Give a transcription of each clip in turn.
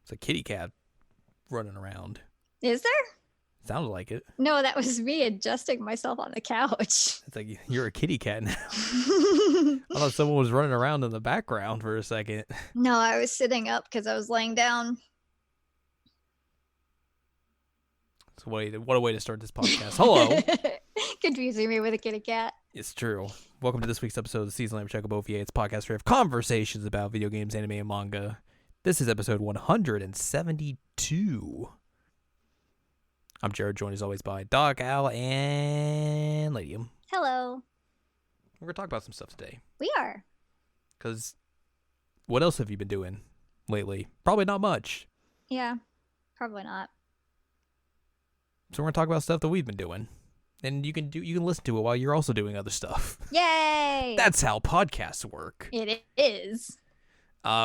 It's a kitty cat running around. Is there? Sounded like it. No, that was me adjusting myself on the couch. It's like you're a kitty cat now. I thought someone was running around in the background for a second. No, I was sitting up because I was laying down. So what a way to start this podcast. Hello. Confusing me with a kitty cat. It's true. Welcome to this week's episode of the Season of Checkup OVA. It's a podcast where we have conversations about video games, anime, and manga. This is episode 172. I'm Jared, joined as always by Doc, Al, and Ladium. Hello. We're going to talk about some stuff today. We are. Because what else have you been doing lately? Probably not much. Yeah, probably not. So we're going to talk about stuff that we've been doing. And you can listen to it while you're also doing other stuff. Yay! That's how podcasts work. It is.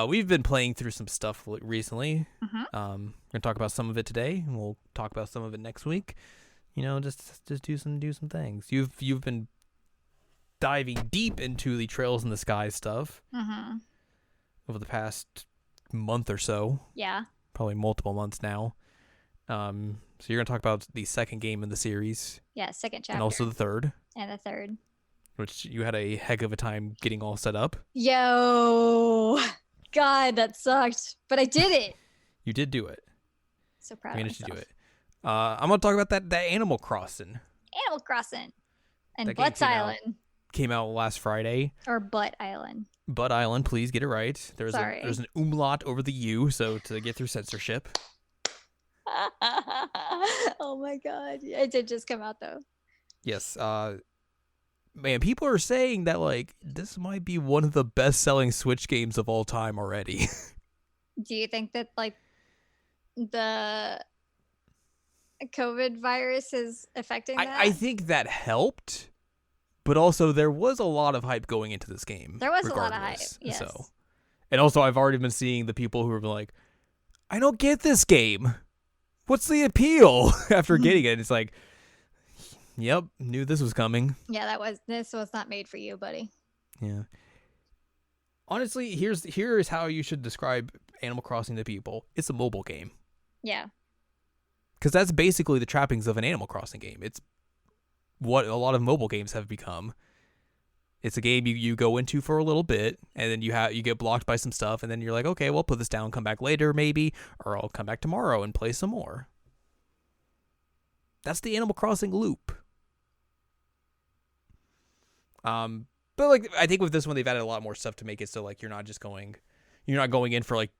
We've been playing through some stuff recently. Mm-hmm. We're gonna talk about some of it today, and we'll talk about some of it next week. You know, just do some things. You've been diving deep into the Trails in the Sky stuff over the past month or so. Yeah. Probably multiple months now. So you're gonna talk about the second game in the series. Yeah, second chapter. And also the third. And the third. Which you had a heck of a time getting all set up. Yo! God, that sucked. But I did it. You did do it. So proud You of managed to myself. do it. I'm going to talk about that Animal Crossing. Animal Crossing. And That game Butts came out. Island. Came out last Friday. Or Butt Island. Butt Island, please get it right. There's Sorry. an umlaut over the U, so to get through censorship. Oh my god. It did just come out though. Yes. Man, people are saying that, like, this might be one of the best-selling Switch games of all time already. Do you think that, like, the COVID virus is affecting that? I think that helped, but also there was a lot of hype going into this game. There was a lot of hype, regardless. yes. So, and also, I've already been seeing the people who are like, I don't get this game. What's the appeal? After getting it, it's like, yep, knew this was coming. Yeah, this was not made for you, buddy. Yeah. Honestly, here's how you should describe Animal Crossing to people. It's a mobile game. Yeah. Because that's basically the trappings of an Animal Crossing game. It's what a lot of mobile games have become. It's a game you go into for a little bit, and then you get blocked by some stuff, and then you're like, okay, well, put this down, come back later maybe, or I'll come back tomorrow and play some more. That's the Animal Crossing loop. But like I think with this one they've added a lot more stuff to make it so like you're not going in for like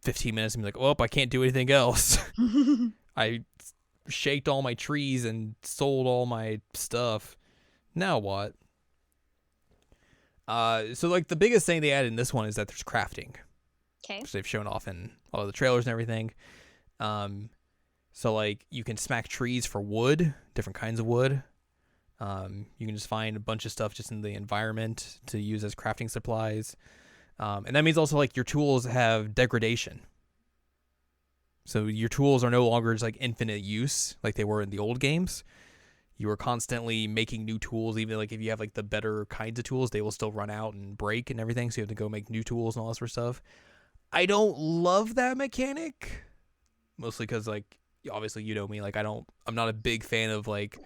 15 minutes and be like, oh, I can't do anything else. I shaked all my trees and sold all my stuff. Now what? So like the biggest thing they added in this one is that there's crafting. Okay. Which they've shown off in all of the trailers and everything. So like you can smack trees for wood, different kinds of wood. You can just find a bunch of stuff just in the environment to use as crafting supplies. And that means also like your tools have degradation. So your tools are no longer just like infinite use like they were in the old games. You are constantly making new tools. Even like if you have like the better kinds of tools, they will still run out and break and everything. So you have to go make new tools and all that sort of stuff. I don't love that mechanic. Mostly because like, obviously you know me, like I'm not a big fan of like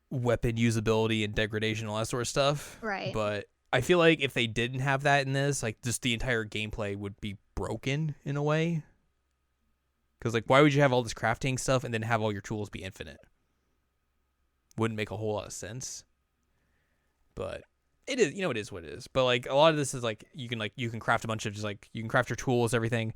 weapon usability and degradation and all that sort of stuff. Right. But I feel like if they didn't have that in this, like just the entire gameplay would be broken in a way. Because like why would you have all this crafting stuff and then have all your tools be infinite? Wouldn't make a whole lot of sense. But it is, it is what it is. But like a lot of this is like you can craft a bunch of just like you can craft your tools, everything.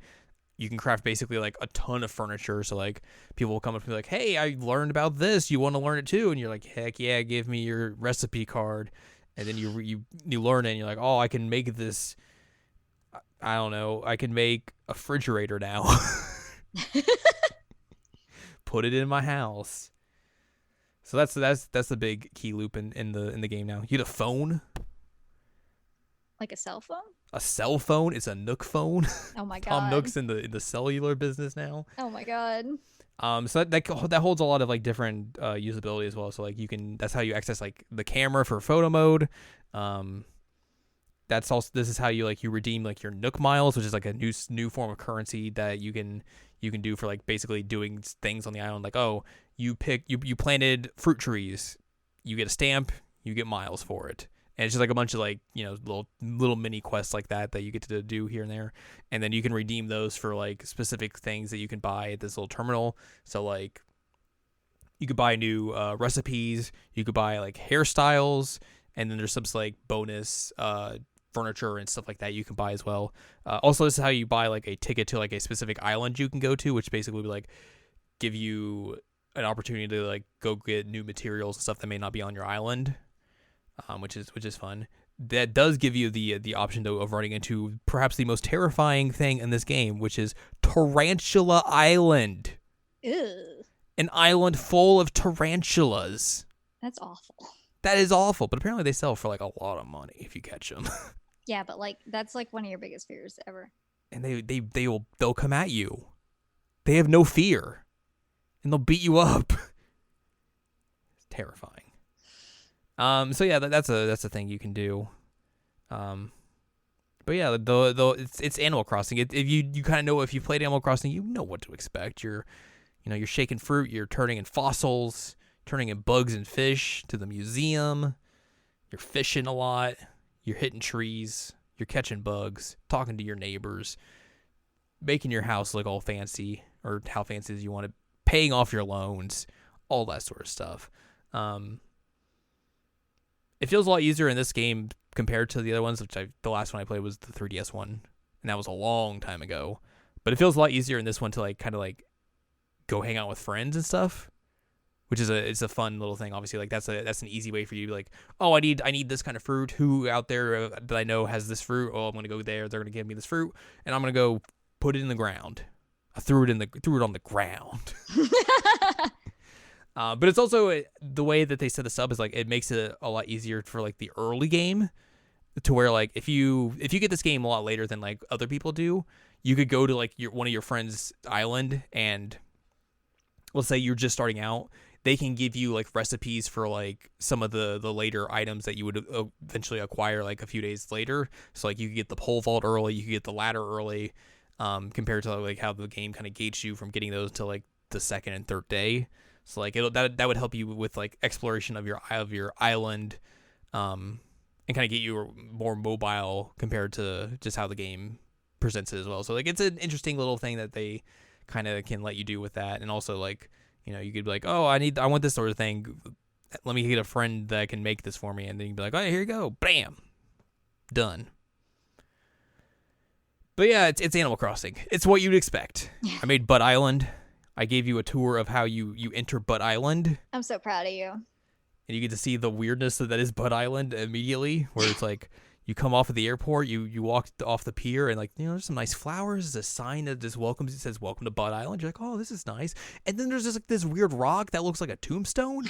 You can craft basically like a ton of furniture. So like people will come up and be like, hey, I learned about this. You want to learn it too? And you're like, heck yeah, give me your recipe card. And then you learn it and you're like, oh, I can make this. I don't know. I can make a refrigerator now. Put it in my house. So that's the big key loop in the game now. You get a phone. Like a cell phone? A cell phone. It's a Nook phone. Oh my god. Tom Nook's in the cellular business now. Oh my god. So that holds a lot of like different usability as well. So like that's how you access like the camera for photo mode. That's also, this is how you like you redeem like your Nook miles, which is like a new form of currency that you can do for like basically doing things on the island. Like, oh, you planted fruit trees, you get a stamp, you get miles for it. And it's just like a bunch of like, little mini quests like that you get to do here and there. And then you can redeem those for like specific things that you can buy at this little terminal. So like you could buy new recipes, you could buy like hairstyles, and then there's some like bonus furniture and stuff like that you can buy as well. Also, this is how you buy like a ticket to like a specific island you can go to, which basically would like give you an opportunity to like go get new materials and stuff that may not be on your island. Which is fun. That does give you the option though of running into perhaps the most terrifying thing in this game, which is Tarantula Island. Ew. An island full of tarantulas. That's awful. That is awful, but apparently they sell for like a lot of money if you catch them. Yeah, but like that's like one of your biggest fears ever. And they'll come at you. They have no fear, and they'll beat you up. It's terrifying. So yeah, that's a thing you can do. But yeah, it's Animal Crossing. If you kind of know, if you played Animal Crossing, you know what to expect. You're shaking fruit, you're turning in fossils, turning in bugs and fish to the museum. You're fishing a lot. You're hitting trees. You're catching bugs, talking to your neighbors, making your house look all fancy, or how fancy as you want it, paying off your loans, all that sort of stuff. It feels a lot easier in this game compared to the other ones, the last one I played was the 3DS one, and that was a long time ago. But it feels a lot easier in this one to like kind of like go hang out with friends and stuff, which is it's a fun little thing. Obviously, like that's an easy way for you to be like, oh, I need this kind of fruit. Who out there that I know has this fruit? Oh, I'm gonna go there. They're gonna give me this fruit, and I'm gonna go put it in the ground. I threw it on the ground. But it's also the way that they set this up is like it makes it a lot easier for like the early game, to where like if you get this game a lot later than like other people do, you could go to like one of your friends' island, and let's say you're just starting out, they can give you like recipes for like some of the later items that you would eventually acquire like a few days later. So like you could get the pole vault early, you could get the ladder early, compared to like how the game kind of gates you from getting those to like the second and third day. So like that would help you with like exploration of your island, and kind of get you more mobile compared to just how the game presents it as well. So like it's an interesting little thing that they kind of can let you do with that. And also like, you could be like, oh, I want this sort of thing. Let me get a friend that can make this for me. And then you'd be like, oh, here you go. Bam. Done. But yeah, it's Animal Crossing. It's what you'd expect. I made Butt Island. I gave you a tour of how you enter Butt Island. I'm so proud of you. And you get to see the weirdness that is Butt Island immediately, where it's like you come off of the airport, you walk off the pier, and like, there's some nice flowers. There's a sign that just welcomes. It says "Welcome to Butt Island." You're like, oh, this is nice. And then there's just like this weird rock that looks like a tombstone.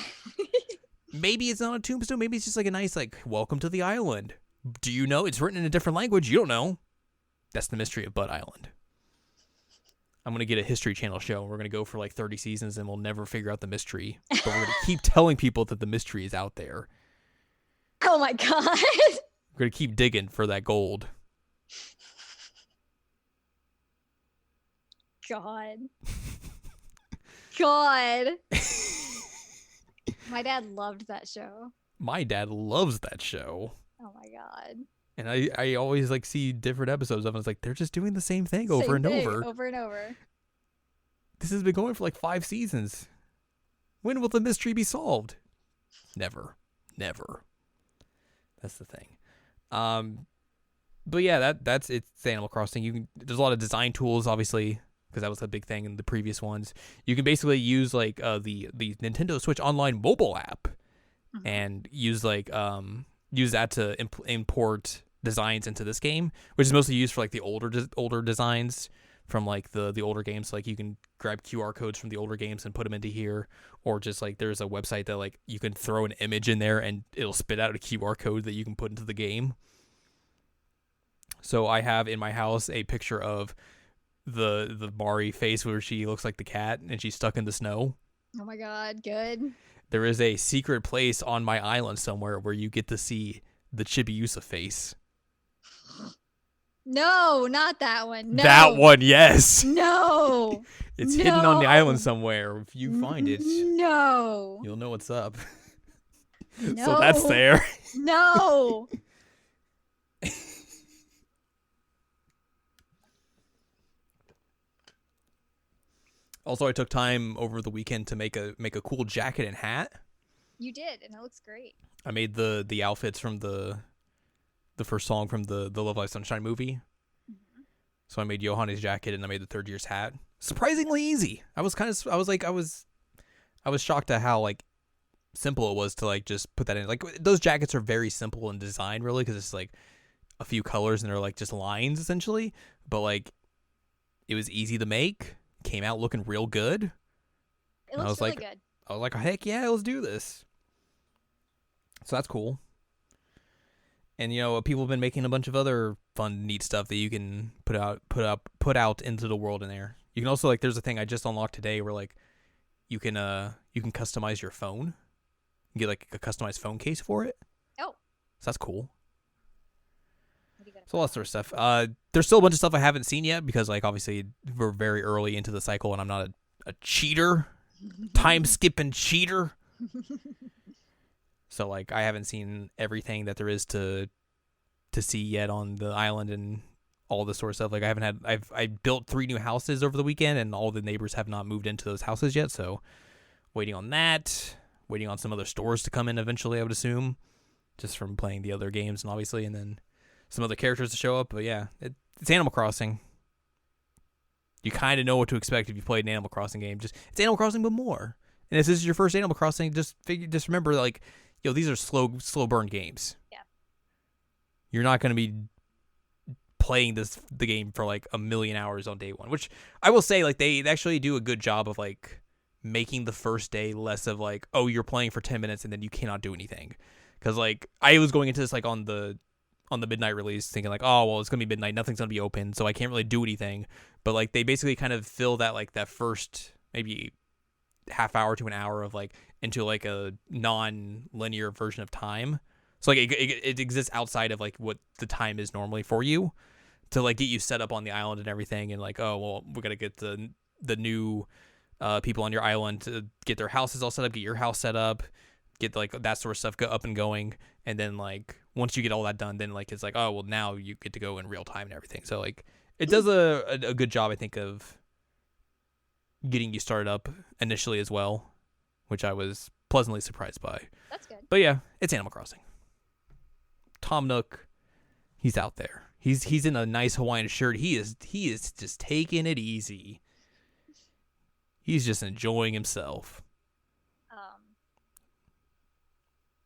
Maybe it's not a tombstone. Maybe it's just like a nice like "Welcome to the island." Do you know it's written in a different language? You don't know. That's the mystery of Butt Island. I'm going to get a History Channel show. We're going to go for like 30 seasons and we'll never figure out the mystery. But we're going to keep telling people that the mystery is out there. Oh my God. We're going to keep digging for that gold. God. God. My dad loved that show. My dad loves that show. Oh my God. And I always like see different episodes of it. It's like they're just doing the same thing over and over. Over and over. This has been going for like 5 seasons. When will the mystery be solved? Never. Never. That's the thing. But yeah, it's Animal Crossing. There's a lot of design tools, obviously, because that was a big thing in the previous ones. You can basically use like the Nintendo Switch Online mobile app, and use like use that to import designs into this game, which is mostly used for like the older designs from like the older games. Like you can grab QR codes from the older games and put them into here, or just like there's a website that like you can throw an image in there and it'll spit out a QR code that you can put into the game. So I have in my house a picture of the Mari face where she looks like the cat and she's stuck in the snow. Oh my God, good. There is a secret place on my island somewhere where you get to see the Chibiusa face. No, not that one. That No. one, yes. No. It's hidden on the island No. somewhere. If you find it, No. you'll know what's up. So that's No. there. No. Also, I took time over the weekend to make a cool jacket and hat. You did, and it looks great. I made the outfits from the first song from the Love Live Sunshine movie. Mm-hmm. So I made Johanne's jacket and I made the third year's hat. Surprisingly easy. I was shocked at how like simple it was to like just put that in. Like those jackets are very simple in design, really, because it's like a few colors and they're like just lines essentially. But like it was easy to make. Came out looking real good. It looks really good. I was like, heck yeah, let's do this. So that's cool. And you know, people have been making a bunch of other fun, neat stuff that you can put out into the world in there. You can also like, there's a thing I just unlocked today where like you can customize your phone. You get like a customized phone case for it. Oh, so that's cool. So all that sort of stuff. There's still a bunch of stuff I haven't seen yet because like obviously we're very early into the cycle and I'm not a cheater, time skipping cheater. So like I haven't seen everything that there is to see yet on the island and all this sort of stuff. Like I built 3 new houses over the weekend and all the neighbors have not moved into those houses yet. So waiting on that, waiting on some other stores to come in eventually, I would assume, just from playing the other games and obviously, and then some other characters to show up. But yeah, it's Animal Crossing. You kind of know what to expect if you played an Animal Crossing game. Just it's Animal Crossing but more. And if this is your first Animal Crossing, just remember like, yo, these are slow burn games. Yeah. You're not going to be playing the game for like a million hours on day one, which I will say like they actually do a good job of like making the first day less of like, oh, you're playing for 10 minutes and then you cannot do anything. Because like I was going into this like on the midnight release thinking like, oh, well, it's going to be midnight. Nothing's going to be open. So I can't really do anything. But like they basically kind of fill that like that first maybe half hour to an hour of like into like a non-linear version of time. So like it exists outside of like what the time is normally for you to like get you set up on the island and everything. And like, oh, well, we're going to get the new people on your island to get their houses all set up, get your house set up, get like that sort of stuff go up and going. And then like once you get all that done, then like it's like, oh, well, now you get to go in real time and everything. So like it does a good job, I think, of getting you started up initially as well, which I was pleasantly surprised by. That's good. But yeah, it's Animal Crossing. Tom Nook, he's out there. He's in a nice Hawaiian shirt. He is just taking it easy. He's just enjoying himself.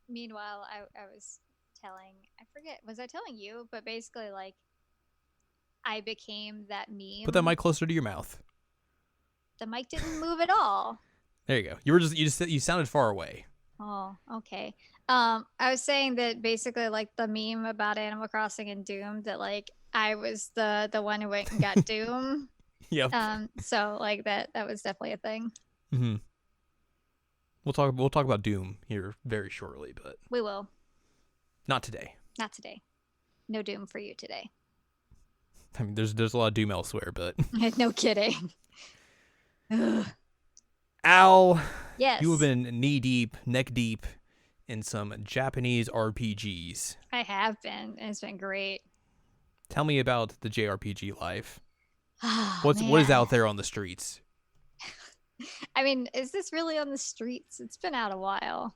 Meanwhile, I was telling, I forget, was I telling you? But basically, like, I became that meme. Put that mic closer to your mouth. The mic didn't move at all. There you go. You sounded far away. Oh, okay. I was saying that basically, like, the meme about Animal Crossing and Doom, that like I was the one who went and got Doom. Yep. So like that was definitely a thing. Mm-hmm. We'll talk about Doom here very shortly, but we will. Not today. Not today. No Doom for you today. I mean, there's a lot of Doom elsewhere, but no kidding. Al, yes, you have been knee deep, neck deep in some Japanese RPGs. I have been. It's been great. Tell me about the JRPG life. Oh, what is out there on the streets? I mean, is this really on the streets? It's been out a while.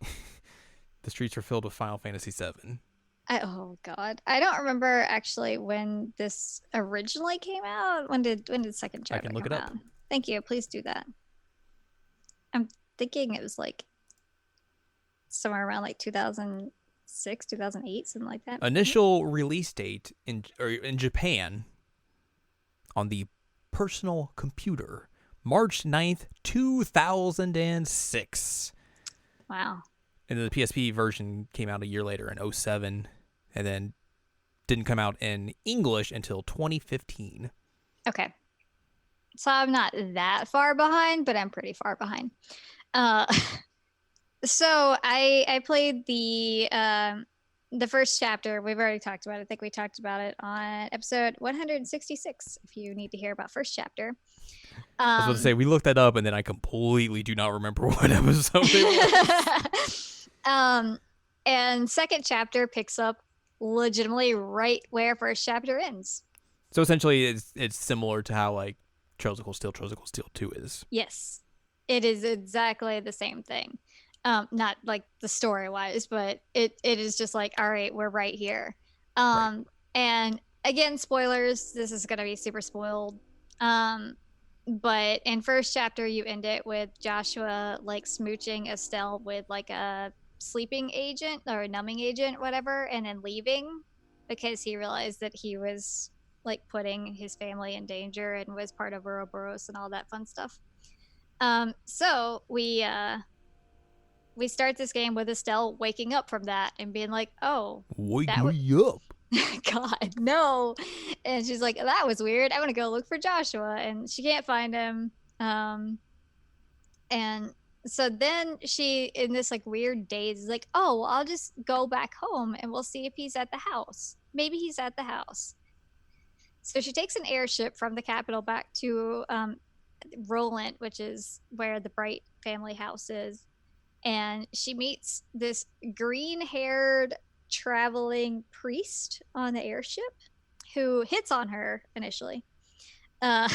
The streets are filled with Final Fantasy VII. Oh God, I don't remember actually when this originally came out. When did second chapter I can look come it up. out? Thank you. Please do that. I'm thinking it was like somewhere around like 2006, 2008, something like that. Initial release date in Japan on the personal computer, March 9th, 2006. Wow. And then the PSP version came out a year later in 2007, and then didn't come out in English until 2015. Okay. So I'm not that far behind, but I'm pretty far behind. So I played the the first chapter, we've already talked about it. I think we talked about it on episode 166, if you need to hear about first chapter. I was about to say, we looked that up, and then I completely do not remember what episode it was. And second chapter picks up legitimately right where first chapter ends. So essentially, it's similar to how like Trails of Cold Steel 2 is. Yes, it is exactly the same thing. Not like the story wise, but it is just like, all right, we're right here. Right. And again, spoilers. This is gonna be super spoiled. But in first chapter, you end it with Joshua like smooching Estelle with like a sleeping agent or a numbing agent, whatever, and then leaving because he realized that he was like putting his family in danger and was part of Ouroboros and all that fun stuff. So we start this game with Estelle waking up from that and being like, "Oh, wake that me up." God, no!" And she's like, "That was weird. I'm gonna go look for Joshua," and she can't find him. And so then she, in this like weird daze, is like, "Oh, I'll just go back home and we'll see if he's at the house. Maybe he's at the house." So she takes an airship from the capital back to Roland, which is where the Bright family house is. And she meets this green haired traveling priest on the airship who hits on her initially uh,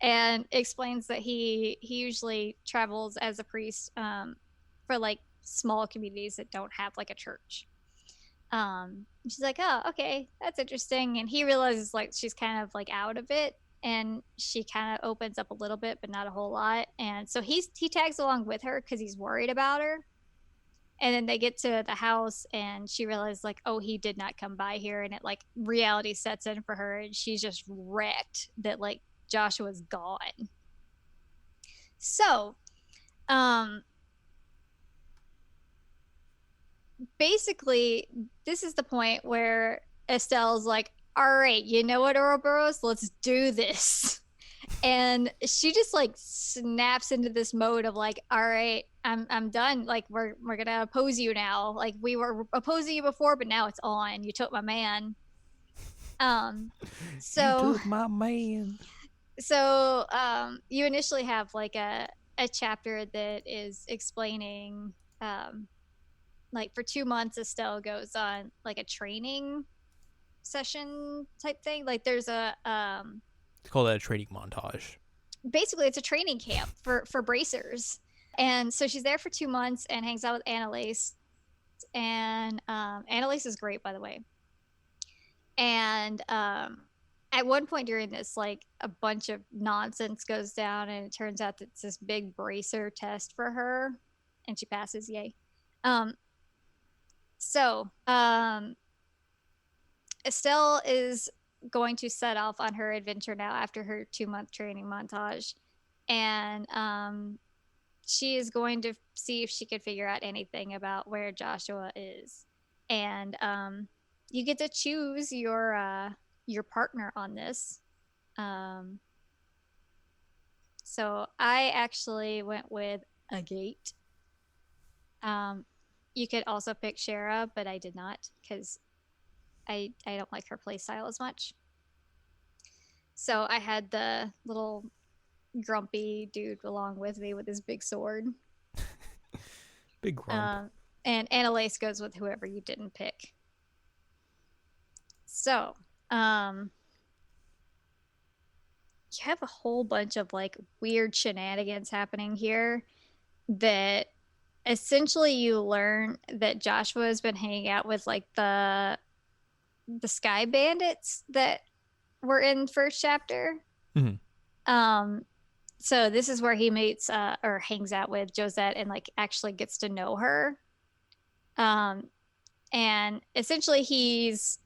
and explains that he usually travels as a priest for like small communities that don't have like a church. She's like, "Oh, okay, that's interesting." And he realizes like she's kind of like out of it, and she kind of opens up a little bit, but not a whole lot. And so he tags along with her because he's worried about her. And then they get to the house, and she realizes like, oh, he did not come by here, and it like reality sets in for her, and she's just wrecked that like Joshua's gone. So, basically, this is the point where Estelle's like, all right, you know what, Ouroboros, let's do this. And she just like snaps into this mode of like, all right, I'm done. Like we're gonna oppose you now. Like we were opposing you before, but now it's on. You took my man. So you took my man. So you initially have like a chapter that is explaining like for 2 months Estelle goes on like a training session type thing. Like there's a It's called a training montage. Basically it's a training camp for bracers. And so she's there for 2 months and hangs out with Annalise. And Annalise is great, by the way. And at one point during this, like a bunch of nonsense goes down, and it turns out that it's this big bracer test for her, and she passes. Yay! So Estelle is going to set off on her adventure now after her 2-month training montage, and she is going to see if she can figure out anything about where Joshua is, and you get to choose your partner on this. So I actually went with Agate. You could also pick Shara, but I did not because I don't like her playstyle as much. So I had the little grumpy dude along with me with his big sword. Big grump. And Annalise goes with whoever you didn't pick. So, you have a whole bunch of like weird shenanigans happening here that essentially you learn that Joshua has been hanging out with like the sky bandits that were in first chapter. Mm-hmm. So this is where he meets or hangs out with Josette and like actually gets to know her. And essentially he's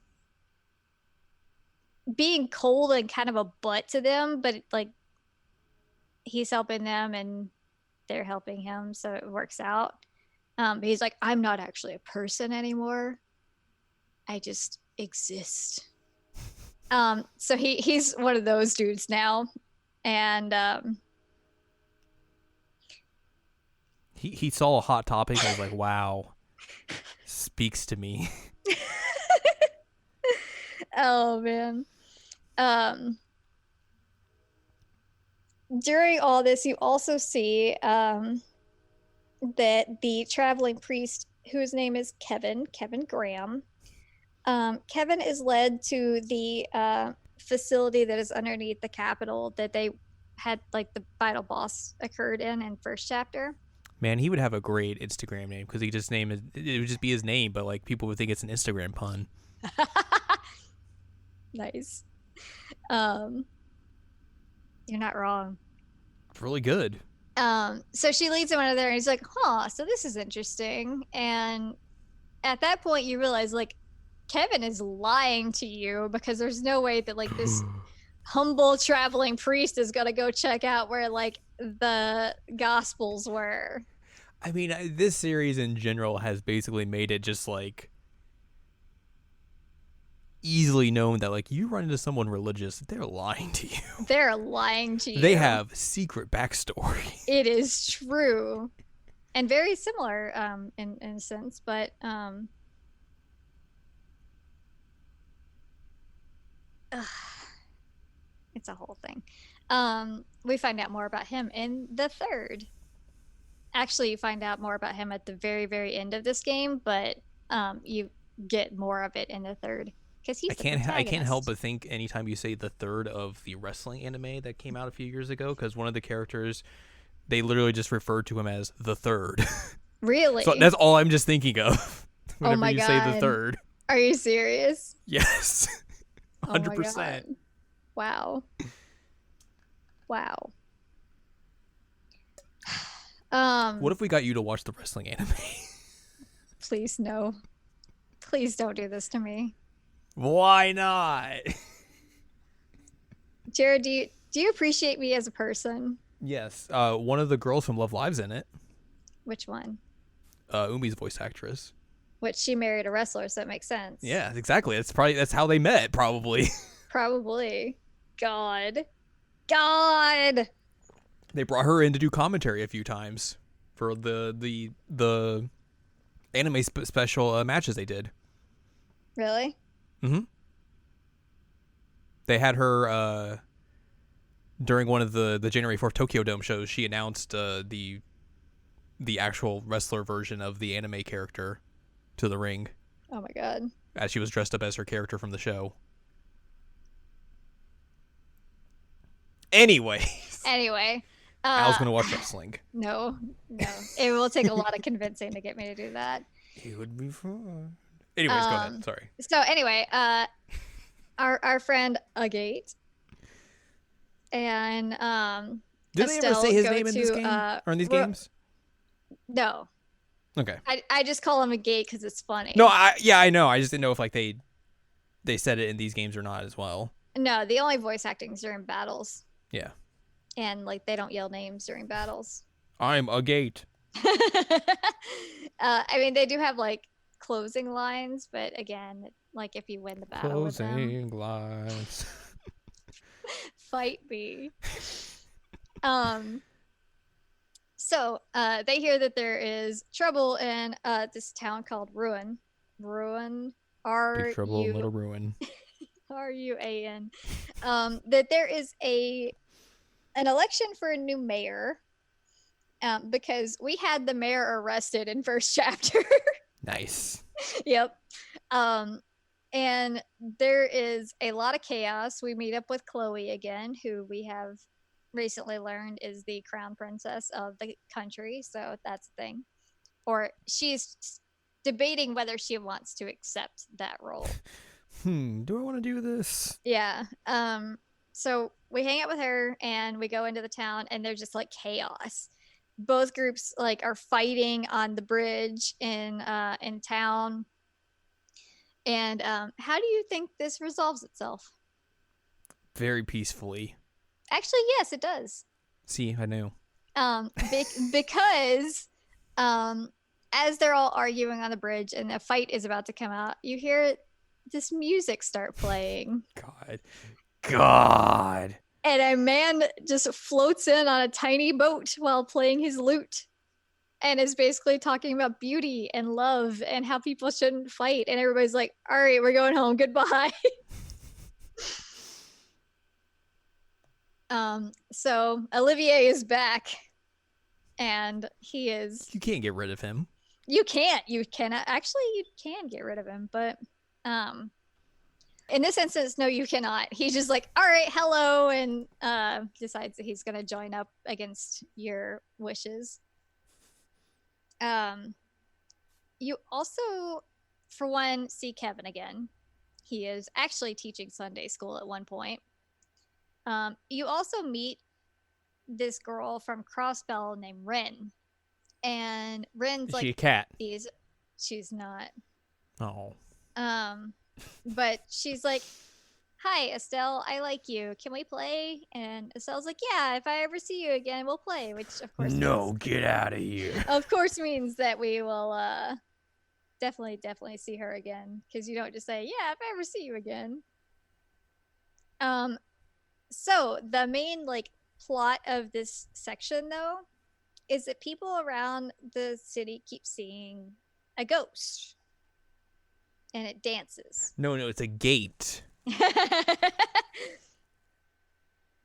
being cold and kind of a butt to them, but like he's helping them and they're helping him, so it works out. But he's like, I'm not actually a person anymore. I just exist. So he's one of those dudes now, and he saw a hot topic and was like, wow, speaks to me. Oh man. Um, During all this, you also see that the traveling priest, whose name is Kevin Graham, Kevin is led to the facility that is underneath the Capitol that they had like the final boss occurred in first chapter. Man, he would have a great Instagram name because he just name it would just be his name, but like people would think it's an Instagram pun. Nice. Um, you're not wrong. It's really good. So she leads him under there, and he's like, "Huh, so this is interesting." And at that point, you realize like Kevin is lying to you because there's no way that like this humble traveling priest is gonna go check out where like the gospels were. I mean, this series in general has basically made it just like easily known that like you run into someone religious, they're lying to you. They're lying to you. They have secret backstory. It is true, and very similar in a sense, but it's a whole thing. We find out more about him in the third. Actually, you find out more about him at the very, very end of this game, but you get more of it in the third because he's I can't help but think anytime you say the third of the wrestling anime that came out a few years ago, because one of the characters, they literally just referred to him as the third. Really? So that's all I'm just thinking of whenever oh my you God. say the third. Are you serious? Yes. 100%. Oh wow. Wow. What if we got you to watch the wrestling anime? Please no. Please don't do this to me. Why not? Jared, do you appreciate me as a person? Yes. One of the girls from Love Live's in it. Which one? Umi's voice actress. Which she married a wrestler, so that makes sense. Yeah, exactly. That's how they met, probably. Probably. God. They brought her in to do commentary a few times for the anime special matches they did. Really? Mm-hmm. They had her during one of the January 4th Tokyo Dome shows. She announced the actual wrestler version of the anime character to the ring. Oh my God. As she was dressed up as her character from the show. Anyway. Al's gonna watch wrestling. No. It will take a lot of convincing to get me to do that. It would be fun. Anyways, go ahead. Sorry. So anyway, our friend Agate and did they ever say his name in this game or in these games? No. Okay. I just call him Agate because it's funny. No, I know. I just didn't know if like they said it in these games or not as well. No, the only voice acting is during battles. Yeah. And like they don't yell names during battles. I'm Agate. I mean, they do have like closing lines, but again, like if you win the battle closing with them, lines. Fight me. So they hear that there is trouble in this town called Ruin. Big trouble in Little Ruin. Ruan. That there is an election for a new mayor. Because we had the mayor arrested in first chapter. Nice. Yep. And there is a lot of chaos. We meet up with Chloe again, who we have recently learned is the crown princess of the country. So that's the thing. Or she's debating whether she wants to accept that role. Do I want to do this? Yeah. So we hang out with her and we go into the town and there's just like chaos. Both groups like are fighting on the bridge in town. And how do you think this resolves itself? Very peacefully. Actually, yes, it does. See, I knew. Because as they're all arguing on the bridge and a fight is about to come out, you hear this music start playing. God. And a man just floats in on a tiny boat while playing his lute. and is basically talking about beauty and love and how people shouldn't fight. And everybody's like, all right, we're going home. Goodbye. So Olivier is back, and he is. You can't get rid of him. You can't. You cannot. Actually, you can get rid of him, but in this instance, no, you cannot. He's just like, all right, hello, and decides that he's gonna join up against your wishes. You also, for one, see Kevin again. He is actually teaching Sunday school at one point. You also meet this girl from Crossbell named Ren. And Ren's Is like, she a cat? She's not. Oh. But she's like, hi, Estelle, I like you. Can we play? And Estelle's like, yeah, if I ever see you again, we'll play, which of course No, get out of here. Of course means that we will definitely see her again, because you don't just say, yeah, if I ever see you again. So the main like plot of this section though is that people around the city keep seeing a ghost, and it dances. No, it's a gate.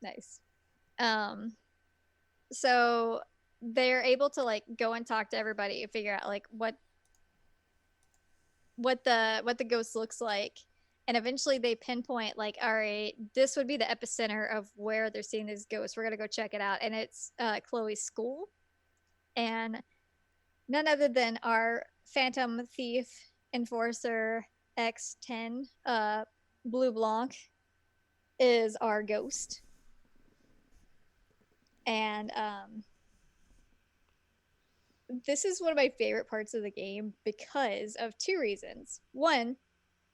Nice. So they're able to like go and talk to everybody and figure out like what the ghost looks like, and eventually they pinpoint like, all right, this would be the epicenter of where they're seeing these ghosts. We're gonna go check it out, and it's Chloe's school, and none other than our Phantom Thief Enforcer X10, Blue Blanc, is our ghost. And this is one of my favorite parts of the game because of two reasons. One,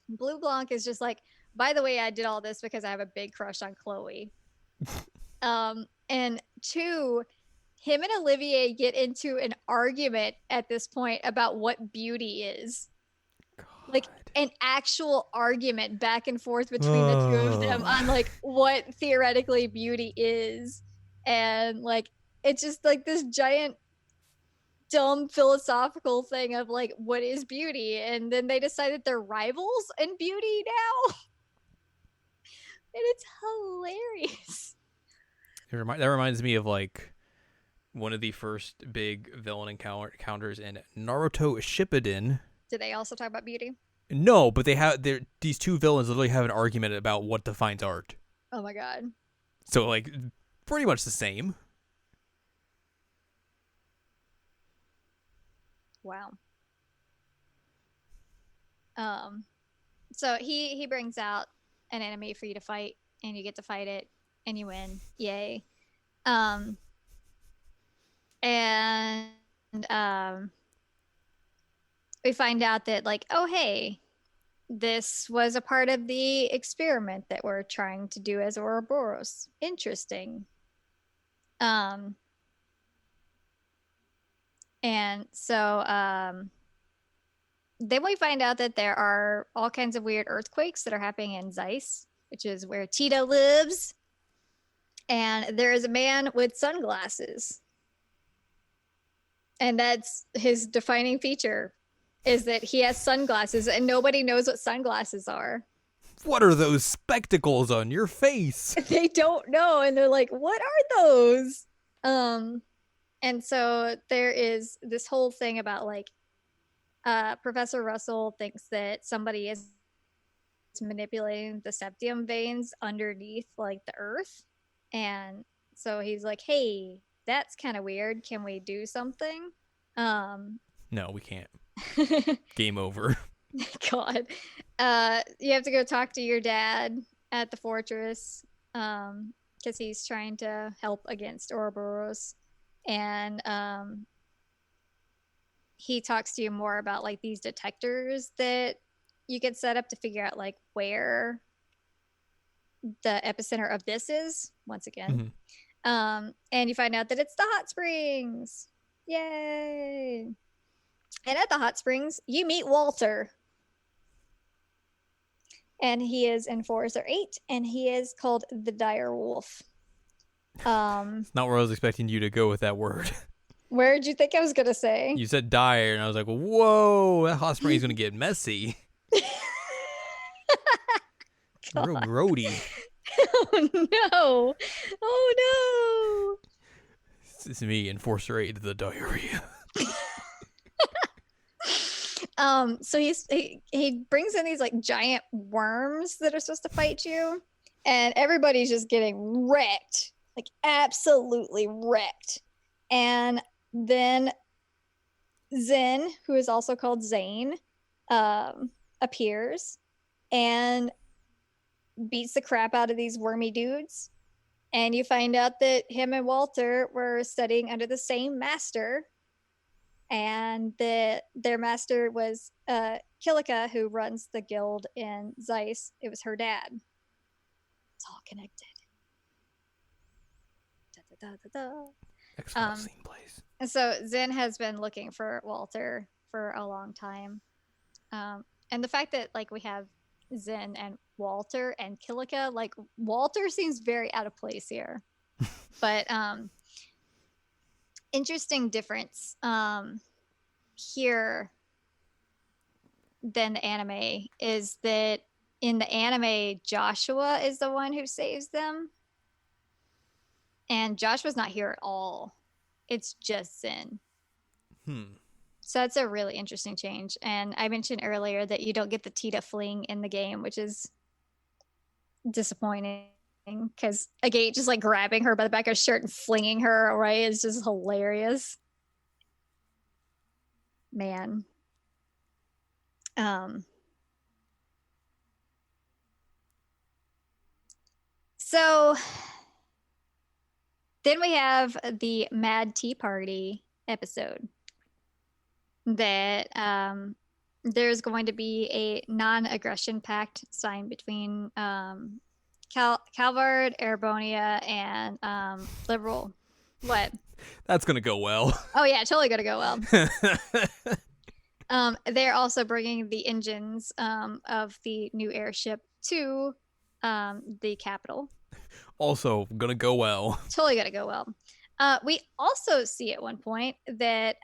Blue Blanc is just like, by the way, I did all this because I have a big crush on Chloe. And two, him and Olivier get into an argument at this point about what beauty is. God. Like an actual argument back and forth between the two of them on like what theoretically beauty is. And like it's just like this giant dumb philosophical thing of like, what is beauty? And then they decided they're rivals in beauty now. And it's hilarious. That reminds me of like one of the first big villain encounters in Naruto Shippuden. Did they also talk about beauty? No, but these two villains literally have an argument about what defines art. Oh my god. So like pretty much the same. Wow. So he brings out an enemy for you to fight, and you get to fight it, and you win. Yay. And we find out that like, oh hey, this was a part of the experiment that we're trying to do as Ouroboros. Interesting. And so then we find out that there are all kinds of weird earthquakes that are happening in Zeiss, which is where Tito lives. And there is a man with sunglasses. And that's his defining feature, is that he has sunglasses, and nobody knows what sunglasses are. What are those spectacles on your face? They don't know, and they're like, what are those? And so there is this whole thing about like Professor Russell thinks that somebody is manipulating the septium veins underneath like the earth. And so he's like, hey, that's kind of weird. Can we do something? No, we can't. Game over. God. You have to go talk to your dad at the fortress because he's trying to help against Ouroboros. And he talks to you more about like these detectors that you can set up to figure out like where the epicenter of this is once again. And you find out that it's the hot springs. Yay. And at the hot springs you meet Walter, and he is Enforcer 8, and he is called the Dire Wolf. It's not where I was expecting you to go with that word. Where'd you think I was gonna say? You said dire, and I was like, whoa, that hot spring is gonna get messy. Real God. grody. Oh no. Oh This is me, Enforcer 8 the diarrhea. no. So he brings in these like giant worms that are supposed to fight you, and everybody's just getting wrecked, like absolutely wrecked. And then Zen, who is also called Zane, appears and beats the crap out of these wormy dudes. And you find out that him and Walter were studying under the same master, and that their master was Kilika, who runs the guild in Zeiss. It was her dad. It's all connected. Da, da, da, da. X-Files scene place. And so Zen has been looking for Walter for a long time. And the fact that like we have Zen and Walter and Kilika, like Walter seems very out of place here. But interesting difference here than the anime is that in the anime, Joshua is the one who saves them. And Joshua's not here at all. It's just Zen. So that's a really interesting change. And I mentioned earlier that you don't get the Tita fling in the game, which is disappointing because Agate just like grabbing her by the back of her shirt and flinging her away is just hilarious. Man. So then we have the Mad Tea Party episode that there's going to be a non-aggression pact signed between Calvard, Erebonia, and Liberal. What? That's gonna go well. Oh yeah, totally gonna go well. They're also bringing the engines of the new airship to the capital. Also gonna go well. Totally gonna go well. We also see at one point that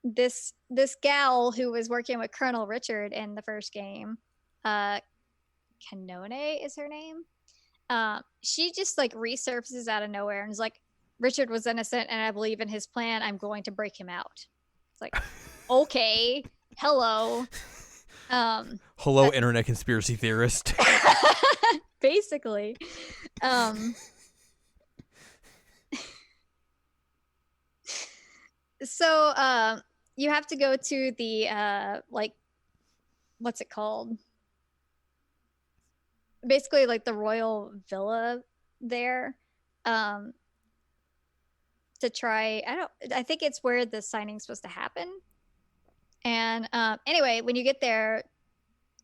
this gal who was working with Colonel Richard in the first game, Kanone is her name. She just like resurfaces out of nowhere and is like, Richard was innocent and I believe in his plan. I'm going to break him out. It's like, okay, hello. Hello, internet conspiracy theorist. Basically. So you have to go to the like, what's it called? Basically like the royal villa there, to try, I think it's where the signing's supposed to happen. And anyway, when you get there,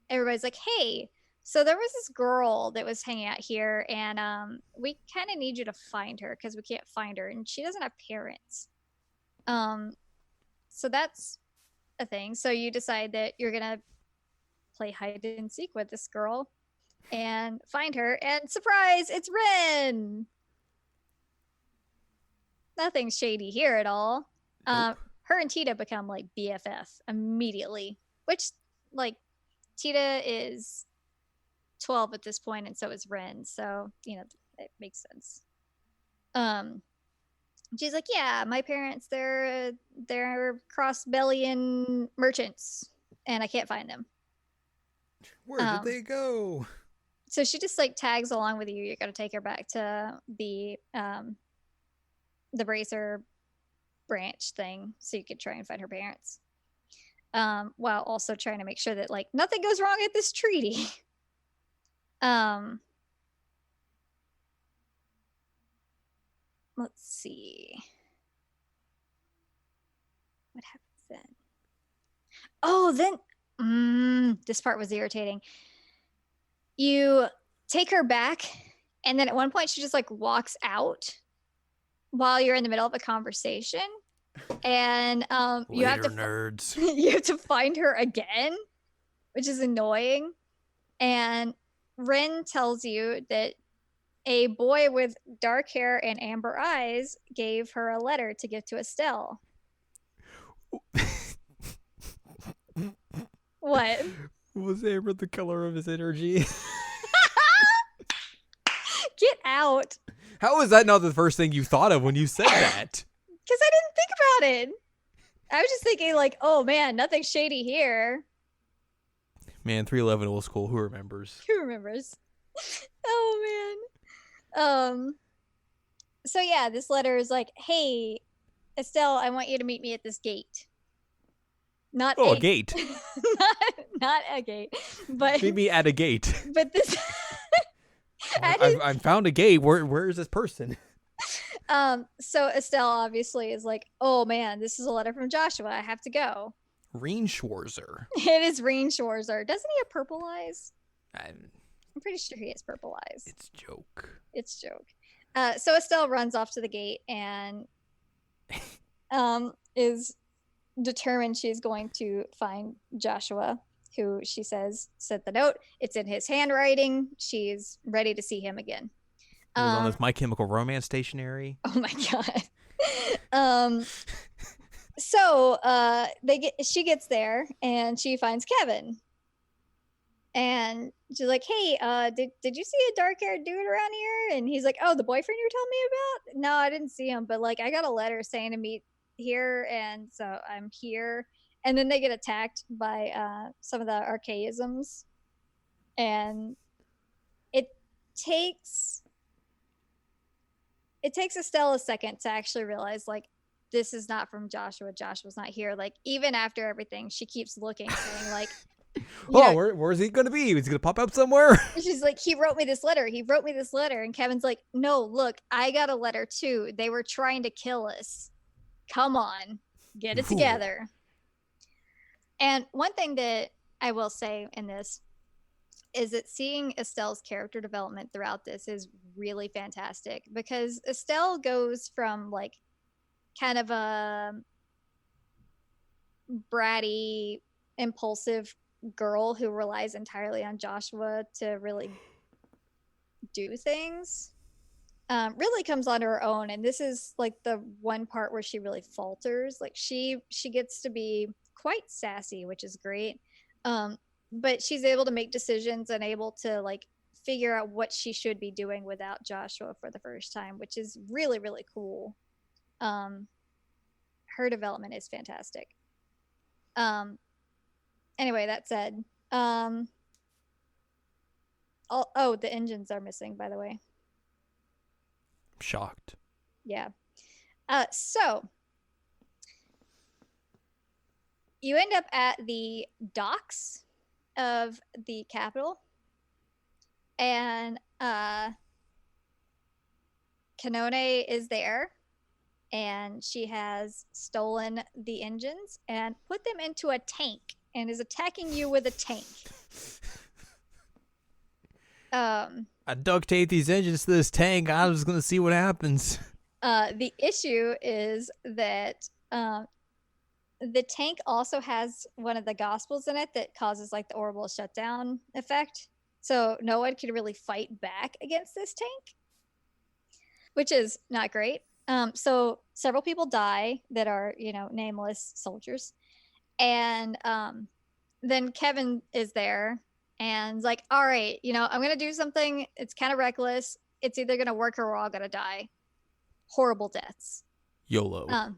everybody's like, hey, so there was this girl that was hanging out here, and we kind of need you to find her because we can't find her, and she doesn't have parents. So that's a thing. So you decide that you're gonna play hide and seek with this girl and find her, and surprise, it's Ren. Nothing shady here at all. Nope. Her and Tita become like BFF immediately, which like Tita is 12 at this point, and so is Ren. So, you know, it makes sense. She's like, yeah, my parents, they're cross-bellion merchants, and I can't find them. Where did they go? So she just like tags along with you. You're gonna take her back to the Bracer branch thing so you could try and find her parents, while also trying to make sure that like nothing goes wrong at this treaty. Let's see what happens then. Oh, then this part was irritating. You take her back, and then at one point she just like walks out while you're in the middle of a conversation, and you have to nerds. you have to find her again, which is annoying. And Ren tells you that a boy with dark hair and amber eyes gave her a letter to give to Estelle. What? Was Amber the color of his energy? Get out. How is that not the first thing you thought of when you said that? Because I didn't think about it. I was just thinking, like, oh man, nothing shady here. Man, 311 old school. Who remembers? Who remembers? Oh man. So yeah, this letter is like, hey, Estelle, I want you to meet me at this gate. Not a gate. not a gate, but meet me at a gate. But this. I found a gate. Where is this person? So Estelle obviously is like, oh man, this is a letter from Joshua. I have to go. Reinschwarzer. It is Reinschwarzer. Doesn't he have purple eyes? I'm pretty sure he has purple eyes. It's joke. It's joke. So Estelle runs off to the gate and is determined she's going to find Joshua, who she says sent the note. It's in his handwriting. She's ready to see him again. It was on this My Chemical Romance stationery. Oh my god. So she gets there and she finds Kevin. And she's like, hey, did you see a dark-haired dude around here? And he's like, oh, the boyfriend you were telling me about? No, I didn't see him, but like I got a letter saying to meet here, and so I'm here. And then they get attacked by some of the archaisms. And it takes Estelle a second to actually realize, like, this is not from Joshua. Joshua's not here. Like, even after everything, she keeps looking, saying, like, where's he going to be? Is he going to pop up somewhere? She's like, he wrote me this letter. And Kevin's like, no, look, I got a letter too. They were trying to kill us. Come on, get it together. And one thing that I will say in this is that seeing Estelle's character development throughout this is really fantastic, because Estelle goes from like kind of a bratty, impulsive girl who relies entirely on Joshua to really do things, really comes onto her own. And this is like the one part where she really falters. Like she gets to be quite sassy, which is great. But she's able to make decisions and able to like figure out what she should be doing without Joshua for the first time, which is really, really cool. Her development is fantastic. Anyway, that said, the engines are missing, by the way. I'm shocked. Yeah. So you end up at the docks of the Capitol, and Kanone is there, and she has stolen the engines and put them into a tank and is attacking you with a tank. I duct tape these engines to this tank. I was going to see what happens. The issue is that the tank also has one of the gospels in it that causes like the orbital shutdown effect. So no one can really fight back against this tank, which is not great. So several people die that are, nameless soldiers. And then Kevin is there and like, all right, I'm going to do something. It's kind of reckless. It's either going to work or we're all going to die. Horrible deaths. YOLO.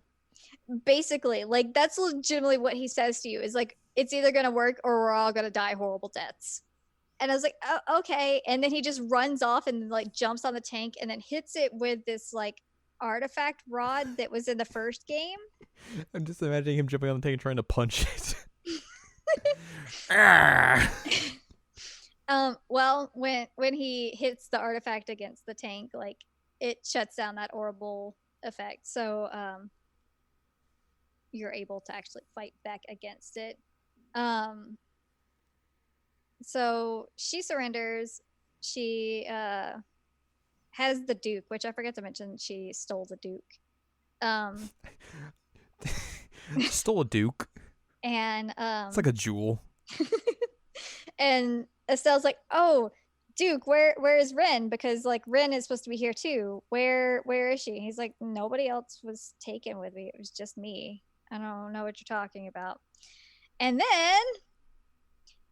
Basically, like that's legitimately what he says to you is like, it's either going to work or we're all going to die horrible deaths. And I was like, oh, okay. And then he just runs off and like jumps on the tank and then hits it with this like artifact rod that was in the first game. I'm just imagining him jumping on the tank and trying to punch it. Well, when he hits the artifact against the tank, like it shuts down that horrible effect. So you're able to actually fight back against it. So she surrenders. She has the Duke, which I forgot to mention. She stole the Duke. Stole a Duke. And it's like a jewel. And Estelle's like, oh, Duke, where is Ren? Because like Ren is supposed to be here too. Where is she? He's like, nobody else was taken with me. It was just me. I don't know what you're talking about. And then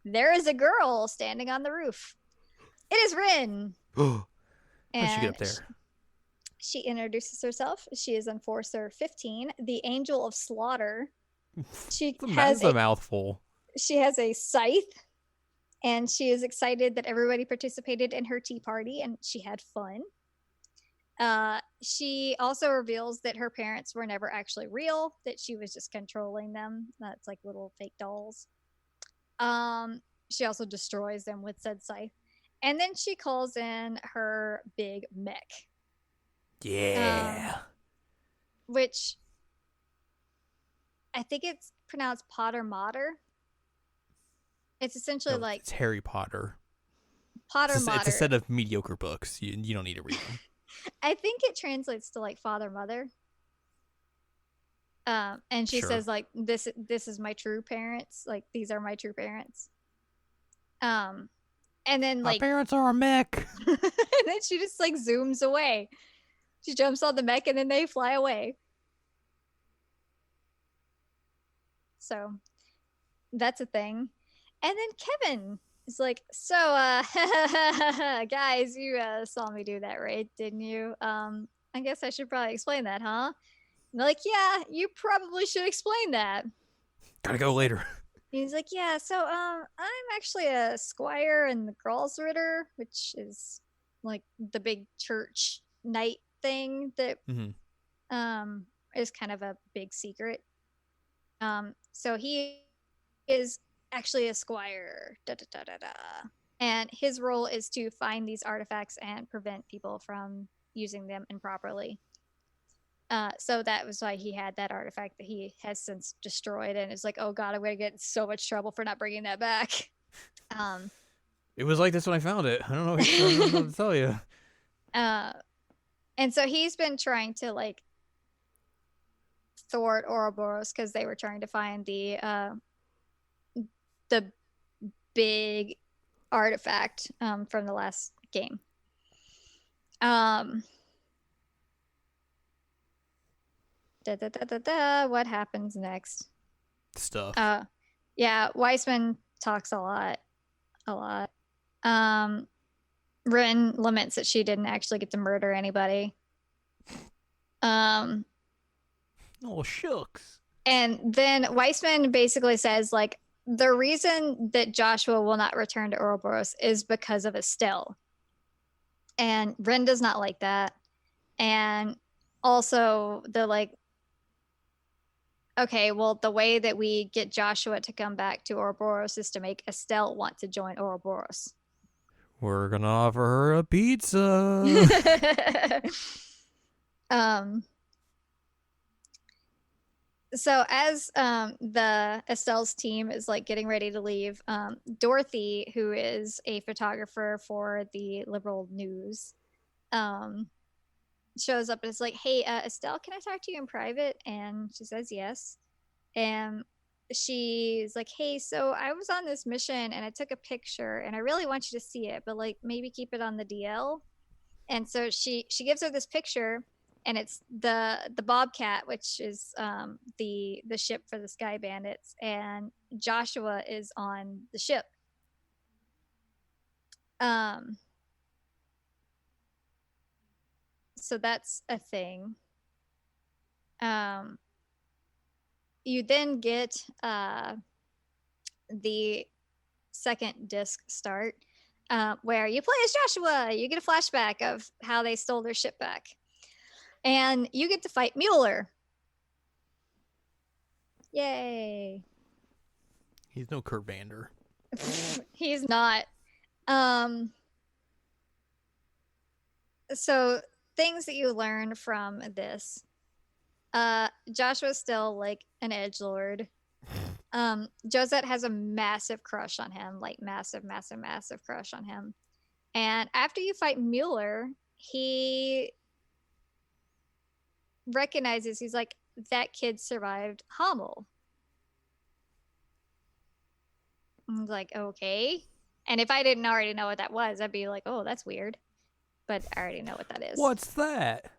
there is a girl standing on the roof. It is Rin. How'd she get And up there? she introduces herself. She is Enforcer 15, the Angel of Slaughter. That's a mouthful. She has a scythe, and she is excited that everybody participated in her tea party and she had fun. She also reveals that her parents were never actually real, that she was just controlling them. That's like little fake dolls. She also destroys them with said scythe. And then she calls in her big mech. Yeah. Which I think it's pronounced Potter Mater. It's essentially like it's Harry Potter. Potter Mater. It's a set of mediocre books. You don't need to read them. I think it translates to like father mother. And she says like this is my true parents. Like these are my true parents. And then like my parents are a mech. And then she just like zooms away. She jumps on the mech and then they fly away. So that's a thing. And then Kevin is like, so guys, you saw me do that raid, didn't you? I guess I should probably explain that, huh? And they're like, yeah, you probably should explain that. Gotta go later. He's like, yeah, so I'm actually a squire in the Gralsritter, which is like the big church knight thing that is kind of a big secret. So he is actually a squire, and his role is to find these artifacts and prevent people from using them improperly. So that was why he had that artifact that he has since destroyed, and it's like, oh god, I'm gonna get in so much trouble for not bringing that back. It was like this when I found it. I don't know what to tell you. And so he's been trying to like thwart Ouroboros because they were trying to find the big artifact from the last game. What happens next? Stuff. Yeah, Weissman talks a lot. Rin laments that she didn't actually get to murder anybody. Oh, shucks. And then Weissman basically says, like, the reason that Joshua will not return to Ouroboros is because of Estelle. And Rin does not like that. And also, the like, okay, well, the way that we get Joshua to come back to Ouroboros is to make Estelle want to join Ouroboros. We're gonna offer her a pizza. So as the Estelle's team is like getting ready to leave, Dorothy, who is a photographer for the Liberal News, shows up and is like, hey, Estelle, can I talk to you in private? And she says yes. And she's like, hey, so I was on this mission and I took a picture and I really want you to see it, but like maybe keep it on the DL. And so she gives her this picture, and it's the Bobcat, which is the ship for the Sky Bandits, and Joshua is on the ship. So that's a thing. You then get the second disc start, where you play as Joshua. You get a flashback of how they stole their ship back. And you get to fight Mueller. Yay. He's no Kurt Vander. He's not. So things that you learn from this. Joshua's still like an edgelord. Josette has a massive crush on him, like massive crush on him. And after you fight Mueller, he recognizes, he's like, that kid survived Hamel. I'm like, okay. And if I didn't already know what that was, I'd be like, oh, that's weird. But I already know what that is. What's that?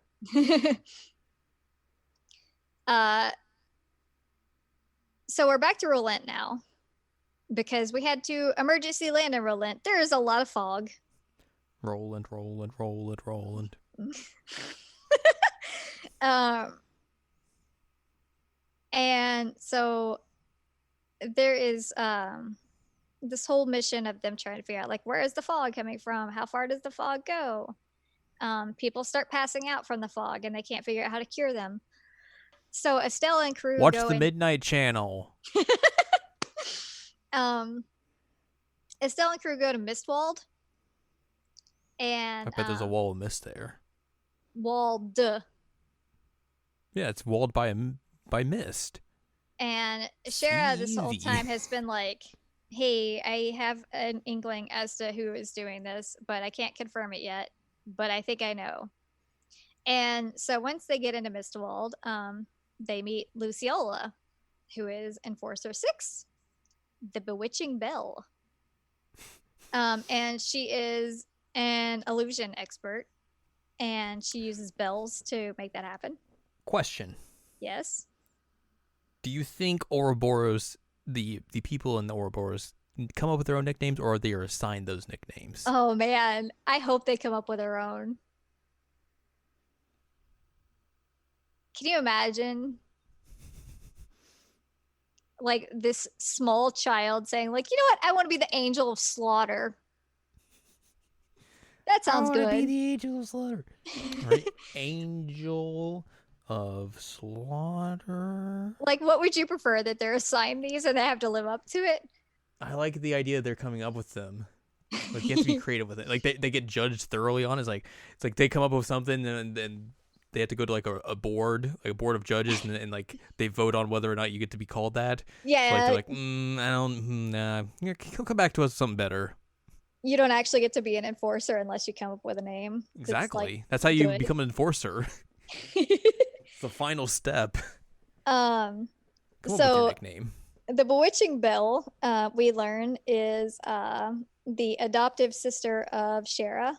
So we're back to Rolent now because we had to emergency land in Rolent. There is a lot of fog. Roland. And so there is this whole mission of them trying to figure out, like, where is the fog coming from? How far does the fog go? People start passing out from the fog and they can't figure out how to cure them. So Estelle and crew watch the Midnight Channel. Estelle and crew go to Mistwald. And I bet there's a wall of mist there. Walled. Yeah, it's walled by mist. And Shara this whole time has been like, hey, I have an inkling as to who is doing this, but I can't confirm it yet. But I think I know. And so once they get into Mistwald, they meet Luciola, who is Enforcer 6, the Bewitching Belle. And she is an illusion expert, and she uses bells to make that happen. Question. Yes. Do you think Ouroboros, the people in the Ouroboros, come up with their own nicknames, or are they assigned those nicknames? Oh man, I hope they come up with their own. Can you imagine, like, this small child saying, like, you know what? I want to be the Angel of Slaughter. That sounds good. I want to be the Angel of Slaughter. Right? Angel of Slaughter. Like, what would you prefer? That they're assigned these and they have to live up to it? I like the idea they're coming up with them. Like, you have to be creative with it. Like, they get judged thoroughly on. It's like they come up with something and then they have to go to like a board, like a board of judges, and like they vote on whether or not you get to be called that. Yeah. So, like, they're like, I don't, nah. He'll come back to us with something better. You don't actually get to be an enforcer unless you come up with a name. Exactly. Like, that's how you become an enforcer. It's the final step. Come up with your nickname. The Bewitching Belle, we learn, is the adoptive sister of Shara.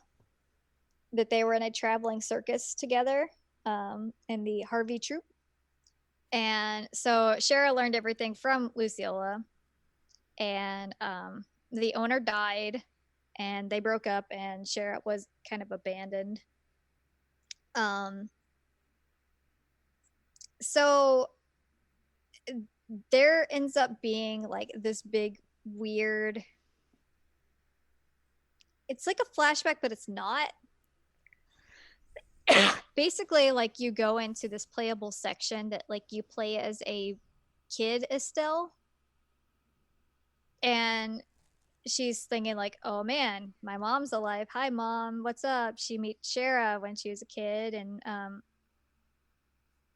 That they were in a traveling circus together in the Harvey troupe. And so Shara learned everything from Luciola. And the owner died, and they broke up, and Shara was kind of abandoned. So there ends up being like this big weird, it's like a flashback, but it's not. Basically, like, you go into this playable section that, like, you play as a kid, Estelle, and she's thinking like, oh man, my mom's alive, hi mom, what's up? She meets Shara when she was a kid, and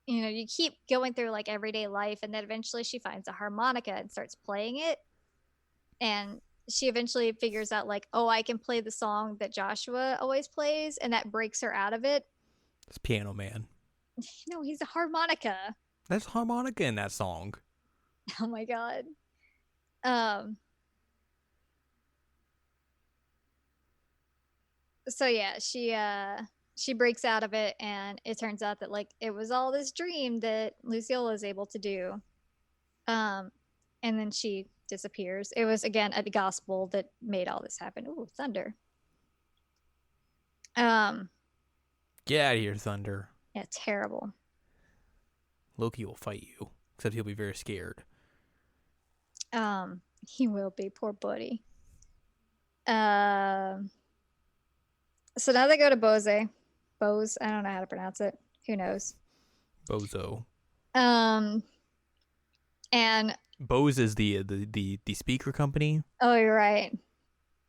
you know, you keep going through like everyday life, and then eventually she finds a harmonica and starts playing it, and she eventually figures out, like, oh, I can play the song that Joshua always plays, and that breaks her out of it. It's Piano Man. No, he's a harmonica. There's harmonica in that song. Oh my god. So yeah, she breaks out of it, and it turns out that, like, it was all this dream that Luciola was able to do. And then she disappears. It was, again, a gospel that made all this happen. Ooh, thunder. Get out of here, Thunder. Yeah, terrible. Loki will fight you, except he'll be very scared. He will be, poor buddy. So now they go to Bose. Bose, I don't know how to pronounce it. Who knows? Bozo. And Bose is the speaker company. Oh, you're right.